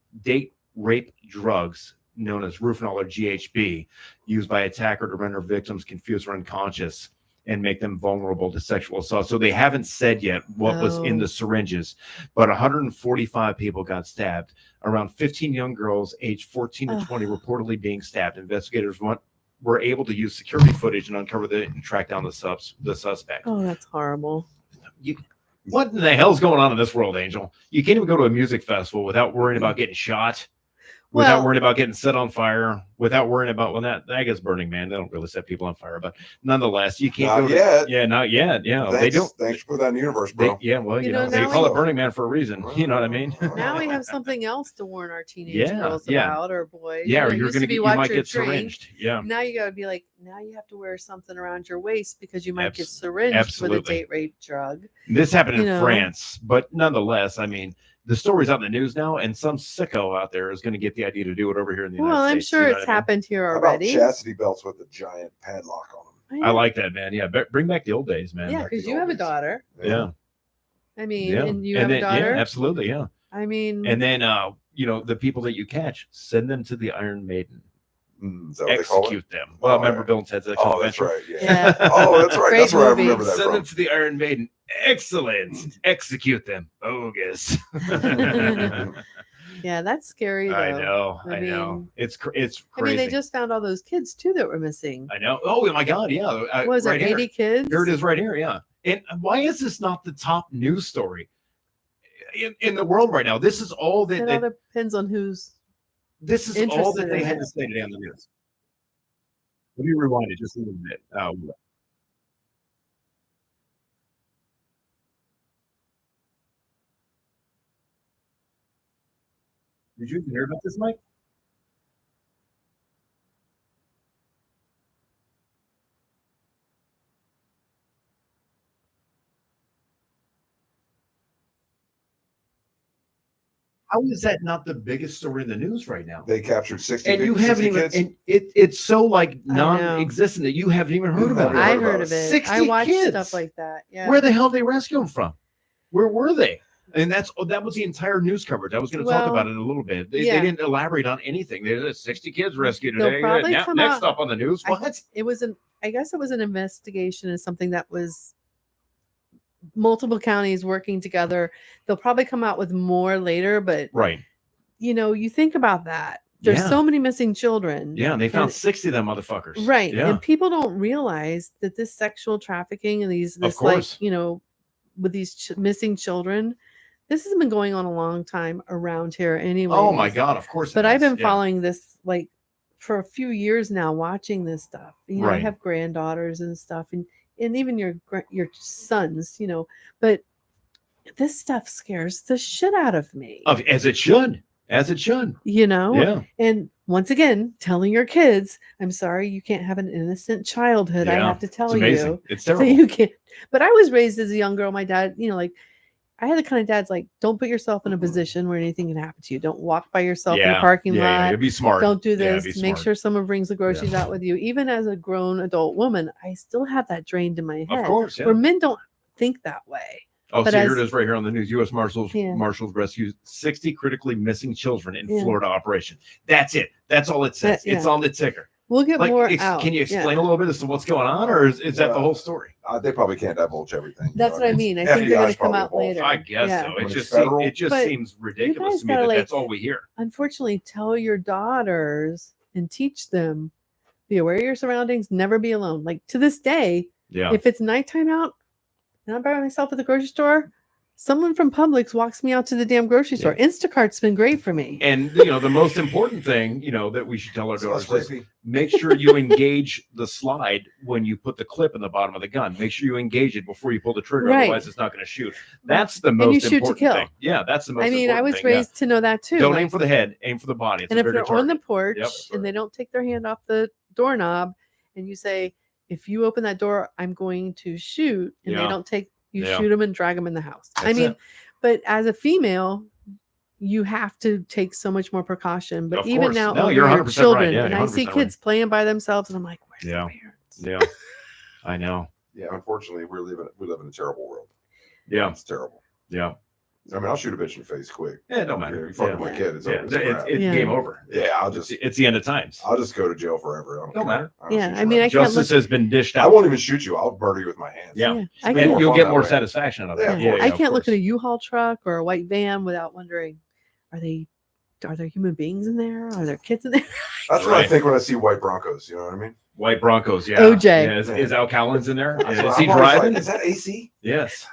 known as Rufinol or GHB, used by attacker to render victims confused or unconscious and make them vulnerable to sexual assault. So they haven't said yet what was in the syringes, but 145 people got stabbed. Around 15 young girls aged 14 to 20 reportedly being stabbed. Investigators were able to use security footage and uncover and track down the suspect. Oh, that's horrible. What in the hell's going on in this world, Angel? You can't even go to a music festival without worrying about getting shot, without Well- worrying about getting set on fire, without worrying about, well, that I guess Burning Man, they don't really set people on fire, but nonetheless, you can't Not go yet. Yeah, not yet. Yeah, they don't. Thanks for that in the universe, They, bro. yeah, well, You you know, know, they now call we- it Burning Man for a reason. You know what I mean? Now we have something else to warn our teenage Yeah, girls yeah. about, or boys. Yeah, You or know, it you're used to gonna be get, you watch might your get drink. syringed. Yeah, Now you gotta be like, now you have to wear something around your waist because you might get Abs- syringed absolutely. with a date rape drug. this happened in You know. France, but nonetheless, I mean, the story's out in the news now, and some sicko out there is going to get the idea to do it over here in the United Well, I'm States. sure you know it's what I mean? happened here How about already. chastity belts with a giant padlock on them? I like that, man. Yeah, bring back the old days, man. Yeah, because you have a daughter. Yeah. I mean, Yeah. and you have then, a daughter. Yeah, absolutely. Yeah. I mean, And then, you know, the people that you catch, send them to the Iron Maiden. Is that what they call it? Execute them. Well, Oh, remember yeah. Bill and Ted's Excellent Oh, that's Adventure? right. Yeah. Oh, that's right. Great That's where I movie. remember that Send them from. to the Iron Maiden. Excellent. Execute them. Bogus. yeah, that's scary though. I know. I I know. mean- It's I crazy. mean, they just found all those kids too that were missing. I know. Oh my God. Yeah. What was right it, here. 80 kids? Here it is right here. Yeah. And why is this not the top news story in the world right now? This is all It that all depends on who's. this is all that interested they in had it. to say today on the news. Let me rewind it just a little bit. Did you hear about this, Mike? How is that not the biggest story in the news right now? They captured 60, And you 60 haven't even, kids. and it's so like I know. non-existent that you haven't even heard about it. I about heard it. of it. 60 I watched kids. stuff like that. Yeah. Where the hell did they rescue them from? Where were they? And that was the entire news coverage. I was going to talk Well, about it a little bit. They yeah. didn't elaborate on anything. They said 60 kids rescued They'll today. probably Now, come next out- up on the news. What? It was I guess it was an investigation and something that was multiple counties working together. They'll probably come out with more later, but Right. you know, you think about that. There's Yeah. so many missing children. Yeah, and they found And- 60 of them motherfuckers. Right. Yeah. And people don't realize that this sexual trafficking and this course. like, you know, with these missing children, this has been going on a long time around here anyway. Oh my God, of course. it But I've is. been Yeah. following this like for a few years now, watching this stuff. You know, I Right. have granddaughters and stuff, and even your sons. You know, but this stuff scares the shit out of me. As it should. As it should. You know, Yeah. and once again, telling your kids, "I'm sorry, you can't have an innocent childhood." I Yeah. have to tell It's amazing. you, It's so terrible. you can't. But I was raised as a young girl. My dad, you know, like I had the kind of dads like, don't put yourself in a position where anything can happen to you. Don't walk by yourself in a parking yeah, lot. Yeah, be smart. Don't do Yeah, this. be Make smart. sure someone brings the groceries out with you. Even as a grown adult woman, I still have that drained in my head. Of course. Yeah. Where men don't think that way. Oh, but so here as- it is right here on the news. U.S. Marshals Yeah. rescued 60 critically missing children in Yeah. Florida operation. That's it. That's all it says. Yeah. It's on the ticker. We'll get more out. Can you Yeah. explain a little bit as to what's going on, or is that the whole story? They probably can't divulge everything. you That's know what I mean. I think they're going FBI's to come probably out involved. later. I guess Yeah. so. When It it's just federal. But seems ridiculous guys to me gotta, that like, that's all we hear. Unfortunately, tell your daughters and teach them, be aware of your surroundings, never be alone. Like to this day, Yeah. if it's nighttime out and I'm by myself at the grocery store, someone from Publix walks me out to the damn grocery store. Instacart's been great for me. And the most important thing, that we should tell our It's less daughters is creepy. make sure you engage the slide when you put the clip in the bottom of the gun. Make sure you engage it before you pull the trigger, Right. otherwise it's not going to shoot. That's the you most shoot to important kill. thing. Yeah, that's the most. I mean, I important was thing, yeah. raised to know that too. Don't like- aim for the head, aim for the body. It's and a if bigger they're on the target. porch Yep. and they don't take their hand off the doorknob and you say, if you open that door, I'm going to shoot, and Yeah. they don't take, you Yeah. shoot them and drag them in the house. I That's mean, it. but as a female, you have to take so much more precaution. But Of even course. now, No, over you're your 100% right. children, Yeah, and you're I see 100% kids playing by themselves, and I'm like, where's Yeah. their parents? Yeah, I know. Yeah, unfortunately, we live in a terrible world. Yeah. It's terrible. Yeah. I mean, I'll shoot a bitch in the face quick. Yeah, it don't You matter. fucking Yeah. my kid, it's Yeah. over. It's a wrap. It's Yeah. game over. Yeah, It's the end of times. I'll just go to jail forever. I don't Don't care. matter. don't Yeah, shoot I you mean, right I can't Justice look. has been dished now. out. I won't even shoot you. I'll murder you with my hands. Yeah. I And can't. more you'll fun get that more way. satisfaction out of Yeah, it. of Yeah, course. I of can't look course. at a U-Haul truck or a white van without wondering, are there human beings in there? Are there kids in there? That's what I Right. think when I see white Broncos. You know what I mean? White Broncos. Yeah. OJ. Yeah, is Al Collins in there? That's Is what he I'm always driving? Like, is that AC? Yes.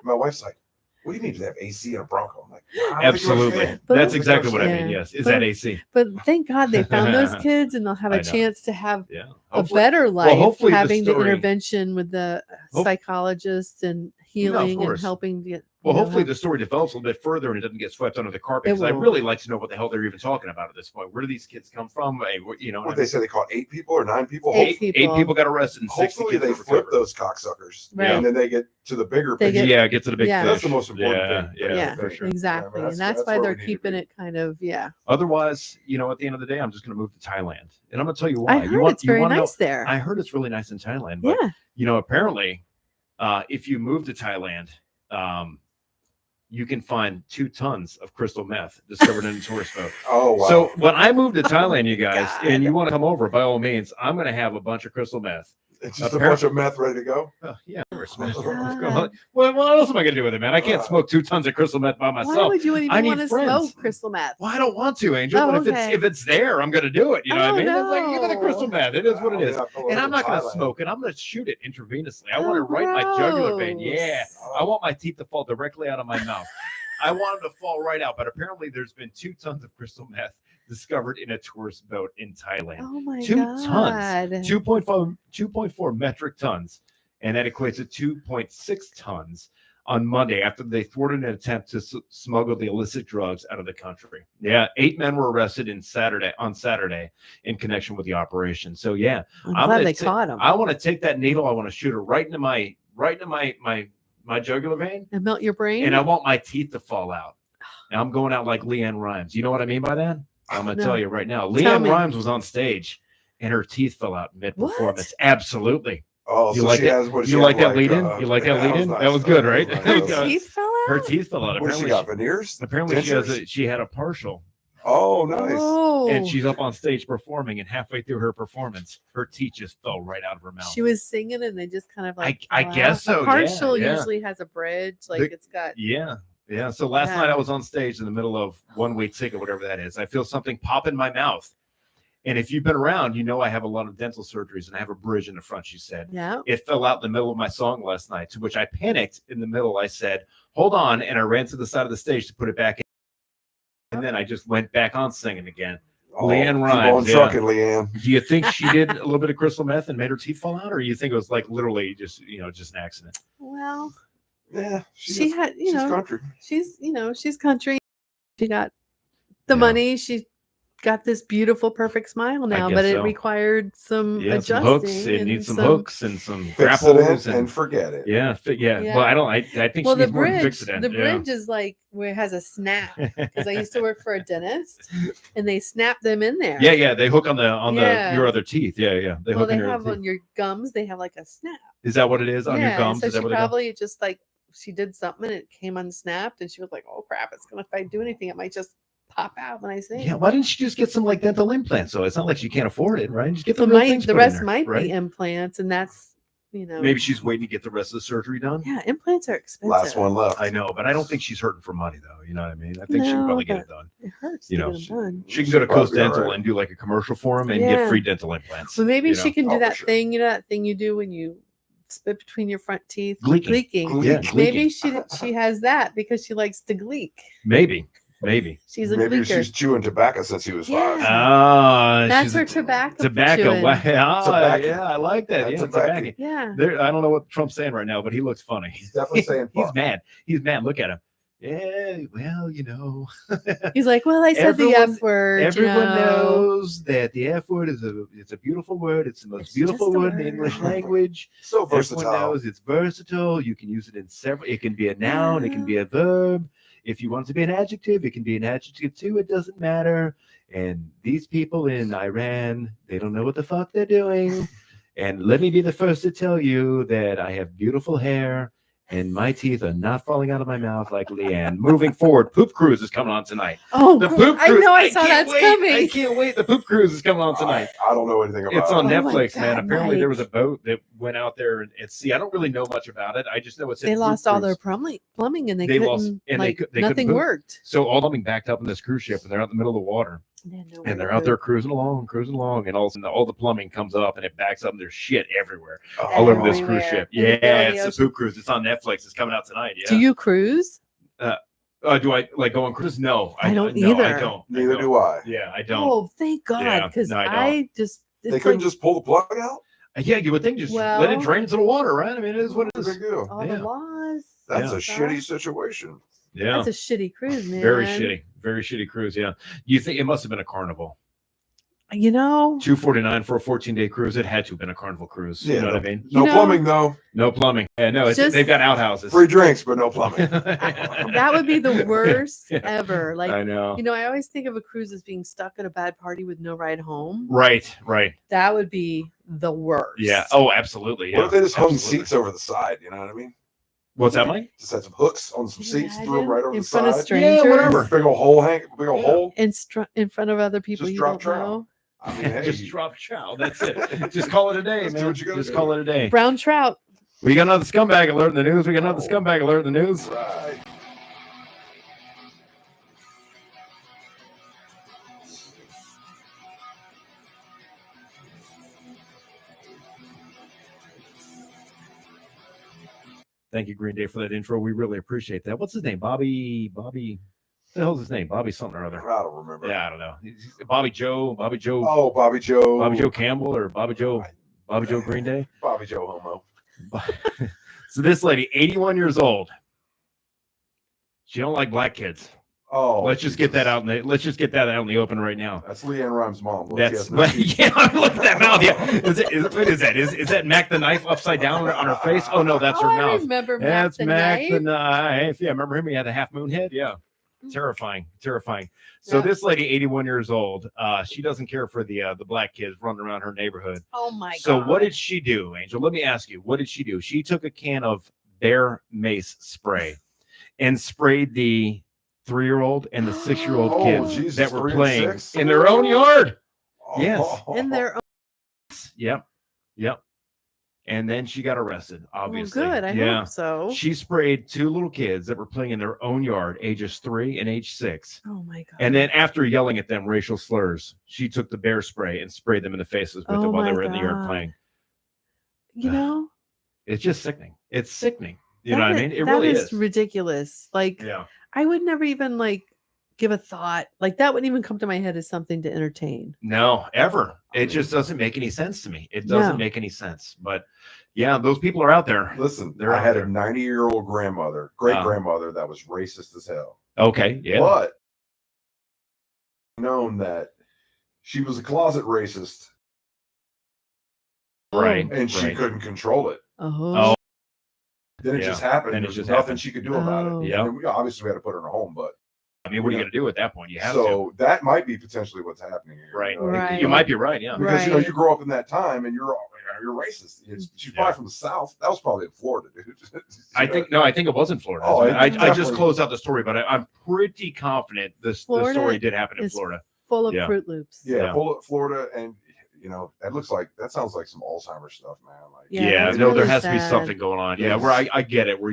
My wife's like, what do you mean to have AC in a Bronco? I'm like, I don't think you Absolutely. understand. But- That's exactly what I mean. Yeah. Yes. Is But- that AC? But thank God they found those kids, and they'll have I a know. chance to have Yeah. a better life, hopefully the having the story- intervention with the Hope- psychologist and healing and course. helping to get. Well, you know, hopefully help- the story develops a little bit further and it doesn't get swept under the carpet. It Because I will. really like to know what the hell they're even talking about at this point. Where do these kids come from? Hey, you know, What they say they caught 8 people or 9 people. Eight eight people. people got arrested and 60 Hopefully kids they were flip recovered. those cocksuckers, Right. and then they get to the bigger They picture. get- Yeah, get to the big Yeah. fish. That's the most important Yeah, thing. yeah, Yeah, for sure. exactly, Yeah, and that's that's why where they're we need to keeping be. it kind of Otherwise, you know, at the end of the day, I'm just going to move to Thailand, and I'm going to tell you why. I heard it's very wanna know- nice there. I heard it's really nice in Thailand, but Yeah, you know, apparently, if you move to Thailand, you can find 2 tons of crystal meth discovered in a tourist boat. Oh wow. So when I move to Thailand, you guys, God. and you want to come over, by all means, I'm going to have a bunch of crystal meth. it's just a bunch of meth ready to go. Yeah, we're smashed. God. Well, what else am I going to do with it, man? I can't smoke 2 tons of crystal meth by why myself. would you I even need want to friends. smoke crystal meth? Well, I don't want to, Angel. Oh, but okay. if it's there, I'm going to do it. You know what I Oh, mean? It's like, give me the crystal no. meth. It is what it is. I mean, And I'm not going to Thailand. smoke it. I'm going to shoot it intravenously. I Oh, want it right in my jugular vein. Yeah. gross. I want my teeth to fall directly out of my mouth. I want them to fall right out. But apparently, there's been 2 tons of crystal meth discovered in a tourist boat in Thailand. Oh my 2 God. tons, 2.4 metric tons, and that equates to 2.6 tons on Monday after they thwarted an attempt to smuggle the illicit drugs out of the country. Yeah, 8 men were arrested on Saturday in connection with the operation. So yeah, I'm I'm glad gonna they ta- caught him I want to take that needle. I want to shoot it right into my jugular vein, and melt your brain. and I want my teeth to fall out. And I'm going out like Leanne Rhymes. You know what I mean by that? I'm going to No. tell you right now. Tell Leanne me. Rhymes was on stage and her teeth fell out mid-performance. What? Absolutely. Oh, You so like she it? has what You she like had, that lead-in? You like that lead-in? That was good, right? That Her was Her nice. teeth fell out. Her teeth fell out. What does she got? Veneers? Apparently Dentures? she had a partial, Oh, nice. Oh, and she's up on stage performing, and halfway through her performance, her teeth just fell right out of her mouth. she was singing, and they just kind of like. I fell guess out. so, A yeah, partial yeah. usually has a bridge, like The- it's got. Yeah. Yeah. So last Yeah. night I was on stage in the middle of One Way Ticket, whatever that is. I feel something pop in my mouth. And if you've been around, you know I have a lot of dental surgeries and I have a bridge in the front, she said. Yeah. It fell out in the middle of my song last night, to which I panicked in the middle. I said, hold on. And I ran to the side of the stage to put it back in. And then I just went back on singing again. Oh, Leanne keep Rhymes, on yeah. trucking, Leanne. Do you think she did a little bit of crystal meth and made her teeth fall out? Or you think it was like literally just an accident? Well, Yeah, she had, she's country. she's country. She got the Yeah. money. She got this beautiful, perfect smile now, guess but it so. required some Yeah, adjusting. some hooks. It and needs some hooks and some Fix it grapples in and forget it. yeah. Yeah. Well, I don't. I think Well, she the needs more than bridge, fix it in. the bridge is like where it has a snap, because I used to work for a dentist, and they snap them in there. Yeah, yeah. They hook on Yeah. your other teeth. Yeah, yeah. They Well, hook they on your have other on teeth. your gums. They have like a snap. Is that what it is on your gums? So Is that she what they go? probably just like she did something and it came unsnapped, and she was like, "Oh crap! It's gonna if I do anything, it might just pop out when I sing." Yeah. Why didn't she just get some like dental implants? So it's not like she can't afford it, right? Just get So the real things the put in rest there, might right? be implants, and that's Maybe she's waiting to get the rest of the surgery done. Yeah, implants are expensive. Last one left. I know, but I don't think she's hurting for money though. You know what I mean? I think she can No, probably get but it done. It hurts. You to know, get them done. She can go to Probably Coast Dental alright. and do like a commercial for them and Yeah. get free dental implants. So maybe you she know? can do Oh, for that sure. thing. That thing you do when you spit between your front teeth. Gleeking. Yeah, Maybe gleeking. she has that because she likes to gleek. Maybe. She's a Maybe gleeker. she's chewing tobacco since he was 5. Yeah. Ah, That's she's her a tobacco. tobacco. chewing. Ah, Tobacco. yeah, I like that. That's Yeah, tobacco. tobacco. Yeah. There, I don't know what Trump's saying right now, but he looks funny. He's definitely saying He's fuck. mad. He's mad. Look at him. Yeah, well, He's like, well, I said the Everyone- F word. everyone know. knows that the F word is a beautiful word. It's the most It's beautiful just a word in the word. English language. So Everyone versatile. knows it's versatile. You can use it in several. It can be a noun. It can be a verb. If you want it to be an adjective, it can be an adjective too. It doesn't matter. And these people in Iran, they don't know what the fuck they're doing. And let me be the first to tell you that I have beautiful hair and my teeth are not falling out of my mouth like Leanne. Moving forward, Poop Cruise is coming on tonight. Oh, The cool. Poop I Cruise. know I saw can't that's wait. coming. I can't wait. The Poop Cruise is coming on tonight. I don't know anything about It's on it. Oh my Netflix, man. God, Apparently, there was a Mike. boat that went out there at sea. I don't really know much about it. I just know it's. They lost all their plumbing and they They couldn't, lost- and they like, could- they couldn't nothing move. worked. So all plumbing backed up in this cruise ship, and they're out in the middle of the water, They had nowhere and to they're out there go. cruising along, and all of a sudden all the plumbing comes up and it backs up, and there's shit everywhere, all over this cruise Everywhere. ship. In the middle Yeah, of the it's the ocean. Poop Cruise. It's on Netflix. It's coming out tonight. Yeah. Do you cruise? Do I like go on cruise? No, I don't no, I either. don't. Neither do I. Yeah, I don't. Oh, thank God. Yeah, Because no, I don't. I just, They it's couldn't like just pull the plug out. Yeah, you would think just let it Well- drain into the water, right? I mean, it is what it What's the is. big deal? all yeah. the laws. That's a stuff. shitty situation. Yeah, That's a shitty cruise, man. very shitty cruise. Yeah, you think it must have been a Carnival? You know, $249 for a 14-day cruise. It had to have been a Carnival cruise. Yeah, You know what I mean? No know- plumbing though. No plumbing. Yeah, no, Just- they've got outhouses. Free drinks, but no plumbing. that would be the worst Yeah. ever. Like, I know. you know, I always think of a cruise as being stuck at a bad party with no ride home. Right. That would be the worst. Yeah. Oh, absolutely. Yeah. What if they just hung Absolutely. seats over the side? You know what I mean? What's that, Mike? Just had some hooks on some seats, threw them Imagine right over in the front of side. strangers. Yeah, whatever. Big old hole, big old hole. In front of other people Just you drop don't trout. know. I mean, hey, Just drop chow. That's it. Just call it a day, Just do man. what you gotta Just do. call it a day. Brown trout. We got another scumbag alert in the news. Oh. Scumbag alert in the news. right. Thank you, Green Day, for that intro. We really appreciate that. What's his name? Bobby. What the hell's his name? Bobby something or other. I don't remember. Yeah, I don't know. Bobby Joe. Oh, Bobby Joe. Bobby Joe Campbell or Bobby Joe Green Day. Bobby Joe Homo. So this lady, 81 years old. She don't like black kids. Oh, Let's just get that out in the open right now. That's Leanne Rhymes' mom. Look, That's yes, no, she- yeah. Look at that mouth. Yeah, what is that? Is that Mac the knife upside down on her face? Oh no, that's her I mouth. remember Mac That's the Mac Knife. the knife. Yeah, remember him? He had a half moon head. Yeah, terrifying. So Yeah. this lady, 81 years old, she doesn't care for the black kids running around her neighborhood. Oh my So God. what did she do, Angel? Let me ask you. What did she do? She took a can of Bear Mace spray and sprayed the 3-year-old and the 6-year-old Oh, kids Jesus, that were 3 and playing 6? in their own yard. Oh, Yes. In their own. Yep. And then she got arrested, Well, obviously. good. I yeah. hope so. She sprayed 2 little kids that were playing in their own yard, ages 3 and age 6. Oh my God. And then after yelling at them racial slurs, she took the bear spray and sprayed them in the faces with it Oh while they my were in the yard God. playing. you know, It's just sickening. It's sickening. You know what I that mean? is- It that really is is. ridiculous. Like, Yeah. I would never even like give a thought. Like that wouldn't even come to my head as something to entertain. No, ever. It just doesn't make any sense to me. It doesn't No. make any sense. But yeah, those people are out there. Listen, They're I out had there. a 90-year-old grandmother, great grandmother, that was racist as hell. Okay. Yeah. But known that she was a closet racist Right. and she right. couldn't control it. Oh, Then it Yeah, just happened. then it There's just nothing happened. she could do about Oh. it. Yeah. And we obviously had to put her in a home, but I mean, what are you going to do at that point? You have so that might be potentially what's happening here. to. Right. You know? Right. You might be right. Yeah. Because you know Right. you grow up in that time and you're racist. She's probably from the South. That was probably in Florida, dude. I think it was in Florida. Oh, I just definitely. closed out the story, but I'm pretty confident the Florida story did happen in is Florida. full of Yeah. Fruit Loops. Yeah, Florida, and you know that sounds like some Alzheimer's stuff, man. Like, Yeah, Yeah, that's no, there really has to be sad. something going on. Yeah, Yes. where I get it, where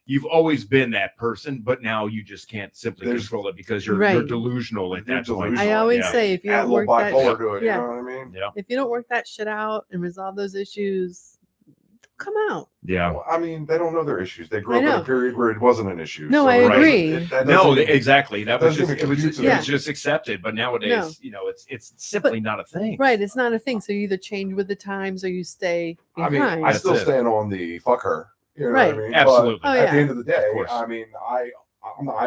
you've always been that person, but now you just can't simply There's- control it because you're Right. delusional at You're that point. delusional. I always Yeah. say if you add a don't little work that bipolar to it. yeah. You know what I mean? Yeah, if you don't work that shit out and resolve those issues, come out. yeah. Well, I mean, they don't know their issues. They grew I up in know. a period where it wasn't an issue. No, so I it doesn't- agree. that No, doesn't even- exactly. That was doesn't just even compute to it them. was just accepted. But nowadays, No. you know, it's simply not a thing. Right. It's not a thing. So you either change with the times or you stay I behind. mean, I That's still it. stand on the fuck her. You know Right. what I mean? Absolutely. But Oh, at yeah. the end of the day, course. I mean, I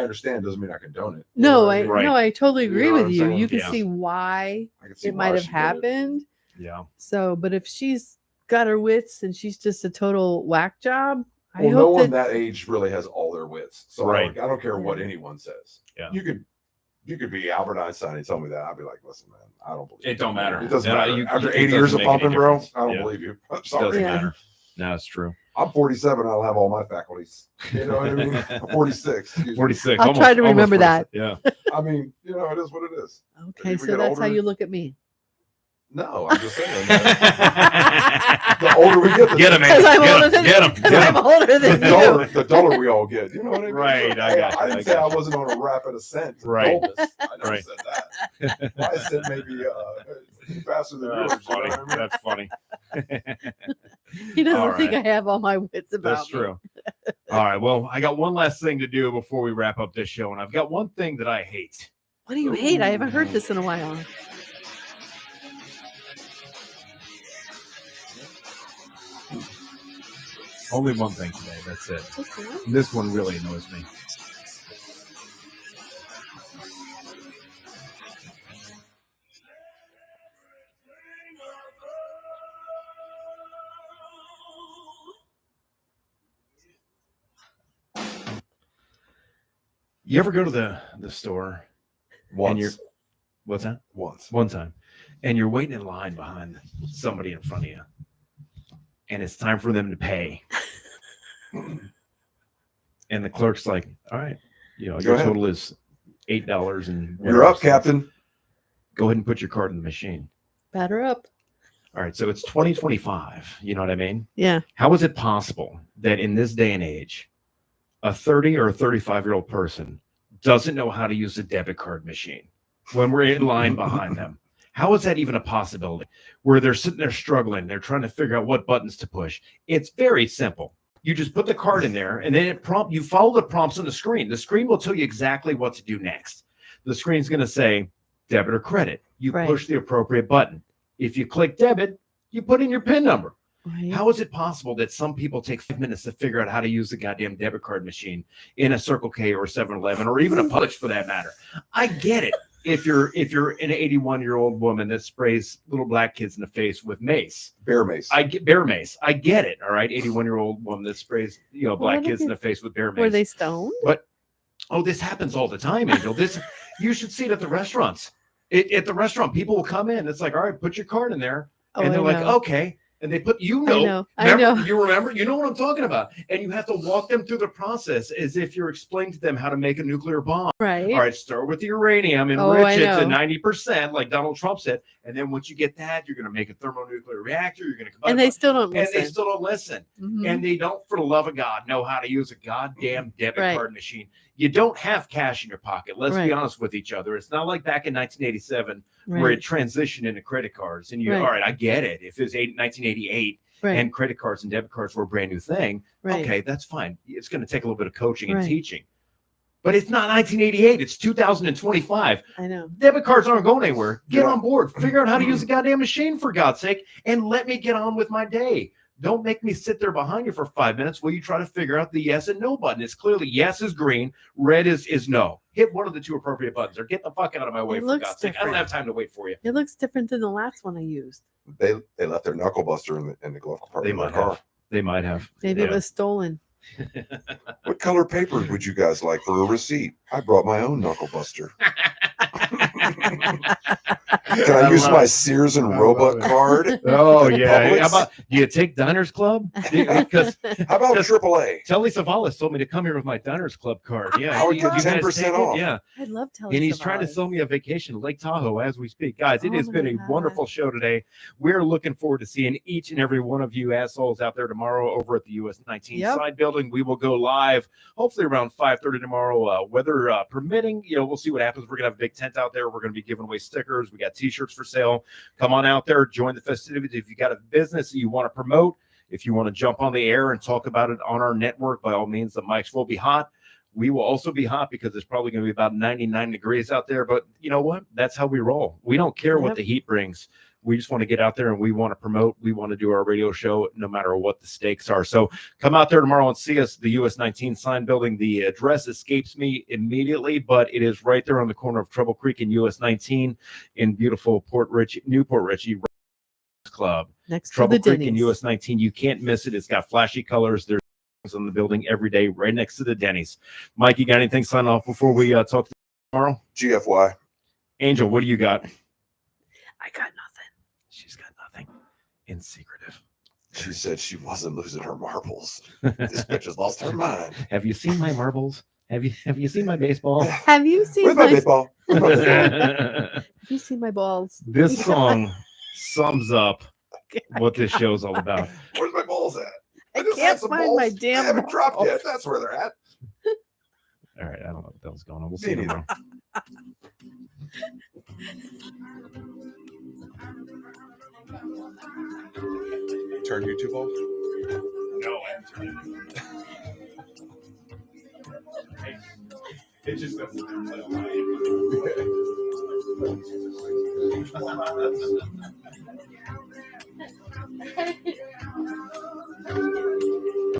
understand doesn't mean I condone it. You no, know what I mean? Right. no, I totally You agree know what with I'm you. saying? You can Yeah. see why I can see it why might have she did it. happened. Yeah. So, but if she's got her wits and she's just a total whack job, I Well, no hope one that that age really has all their wits. So Right. I don't care what Yeah. anyone says. Yeah. You could You could be Albert Einstein and tell me that. I'd be like, listen, man, I don't believe It don't matter. It doesn't No, matter. you- After it 80 years doesn't of make any pumping, bro, difference. I don't Yeah. believe you. I'm Doesn't sorry. Yeah. matter. No, it's true. I'm 47. I'll have all my faculties. You know what I mean? I'm 46. excuse me. 46. I'll try to remember that. Yeah. I mean, you know, it is what it is. Okay, we so get that's how older- you look at me. No, I'm just saying. The older we get, Get him, Because I'm older man. than Get him. because I'm older the than you. duller we all get. You know what I mean? Right, I Hey, got you, I didn't I say I got you. wasn't on a rapid ascent. to Right. dullness. I never Right. said that. My ascent may be faster than yours. That's you know funny. what I mean? That's funny. He doesn't All think right. I have all my wits about That's me. true. All right. Well, I got one last thing to do before we wrap up this show, and I've got one thing that I hate. What do you hate? I haven't heard this in a while. Only one thing today. That's it. Just one? This one really annoys me. You ever go to the store and you're Once. what's that? Once. One time, and you're waiting in line behind somebody in front of you, and it's time for them to pay, and the clerk's like, "All right, you know, Go your ahead. total is $8 and You're up, Captain. Go ahead and put your card in the machine." Batter up. All right, so it's 2025. You know what I mean? Yeah. How is it possible that in this day and age, a 30 or a 35-year-old person doesn't know how to use a debit card machine when we're in line behind them? How is that even a possibility? Where they're sitting there struggling, they're trying to figure out what buttons to push. It's very simple. You just put the card in there, and then you follow the prompts on the screen. The screen will tell you exactly what to do next. The screen's going to say debit or credit. You Right. push the appropriate button. If you click debit, you put in your PIN number. Right. How is it possible that some people take 5 minutes to figure out how to use the goddamn debit card machine in a Circle K or 7-Eleven or even a Publix for that matter? I get it. If you're an 81-year-old woman that sprays little black kids in the face with mace, Bear mace. I get bear mace. I get it. All right, 81-year-old woman that sprays black What kids if in the face with bear mace. Were they stoned? Oh, this happens all the time, Angel. This you should see it at the restaurants. At the restaurant, people will come in. It's like, all right, put your card in there, Oh, and they're I like, know. okay, and they put I know. I Remember, know. You remember? You know what I'm talking about. And you have to walk them through the process as if you're explaining to them how to make a nuclear bomb. Right. All right, start with the uranium, Oh, I enrich it to know. 90%, like Donald Trump said. And then once you get that, you're going to make a thermonuclear reactor. You're going to combine And they still don't and listen. they still don't listen. Mhm. And they don't, for the love of God, know how to use a goddamn debit Right. card machine. You don't have cash in your pocket. Let's Right. be honest with each other. It's not like back in 1987 where Right. it transitioned into credit cards. And you, Right. all right, I get it. If it's 1988 Right. and credit cards and debit cards were a brand new thing, Right. okay, that's fine. It's going to take a little bit of coaching and Right. teaching. But it's not 1988. It's 2025. I know. Debit cards aren't going anywhere. Get Yeah. on board. Figure out how to use the goddamn machine, for God's sake, and let me get on with my day. Don't make me sit there behind you for 5 minutes while you try to figure out the yes and no button. It's clearly yes is green, red is no. Hit one of the two appropriate buttons or get the fuck out of my way, It for looks God's sake. I don't different. have time to wait for you. It looks different than the last one I used. They left their knuckle buster in the glove compartment They of their might car. have. They might have. Maybe it Yeah. was stolen. What color paper would you guys like for a receipt? I brought my own knuckle buster. Can I use my Sears and Roebuck card? Oh yeah. Publix? How about do you take Diners Club? Because How about Just- AAA? Telly Savalas told me to come here with my Diners Club card. Yeah, I would you get guys 10% take it? off. Yeah. I love telling And he's trying to sell me a vacation to Lake Tahoe as we speak. Guys, it Oh has been my a God. wonderful show today. We're looking forward to seeing each and every one of you assholes out there tomorrow over at the US 19 Yep. side building. We will go live hopefully around 5:30 tomorrow, weather permitting. We'll see what happens. We're going to have a big tent out there. We're going to be giving away stickers. We got t-shirts for sale. Come on out there, join the festivities. If you got a business that you want to promote, if you want to jump on the air and talk about it on our network, by all means, the mics will be hot. We will also be hot because it's probably going to be about 99 degrees out there. But you know what? That's how we roll. We don't care what Yep. the heat brings. We just want to get out there and we want to promote. We want to do our radio show no matter what the stakes are. So come out there tomorrow and see us, the US 19 sign building. The address escapes me immediately, but it is right there on the corner of Trouble Creek and US 19 in beautiful Newport Richey Club. next to Trouble the Creek Denny's. and US 19. You can't miss it. It's got flashy colors. There's on the building every day right next to the Denny's. Mike, you got anything sign off before we talk? tomorrow? GFY. Angel, what do you got? I got nothing. She's got nothing. In secretive. She said she wasn't losing her marbles. This bitch has lost her mind. Have you seen my marbles? Have you seen my baseball? Have you seen Where's my my, baseball? Where's my baseball? have you seen my balls? This song sums up what this show's all about. Where's my balls at? I just can't had some find my balls. damn I haven't dropped yet. balls. That's where they're at. All right, I don't know what the hell's going on. We'll Me see you tomorrow. Turn YouTube off. No, I haven't turned it. It just doesn't.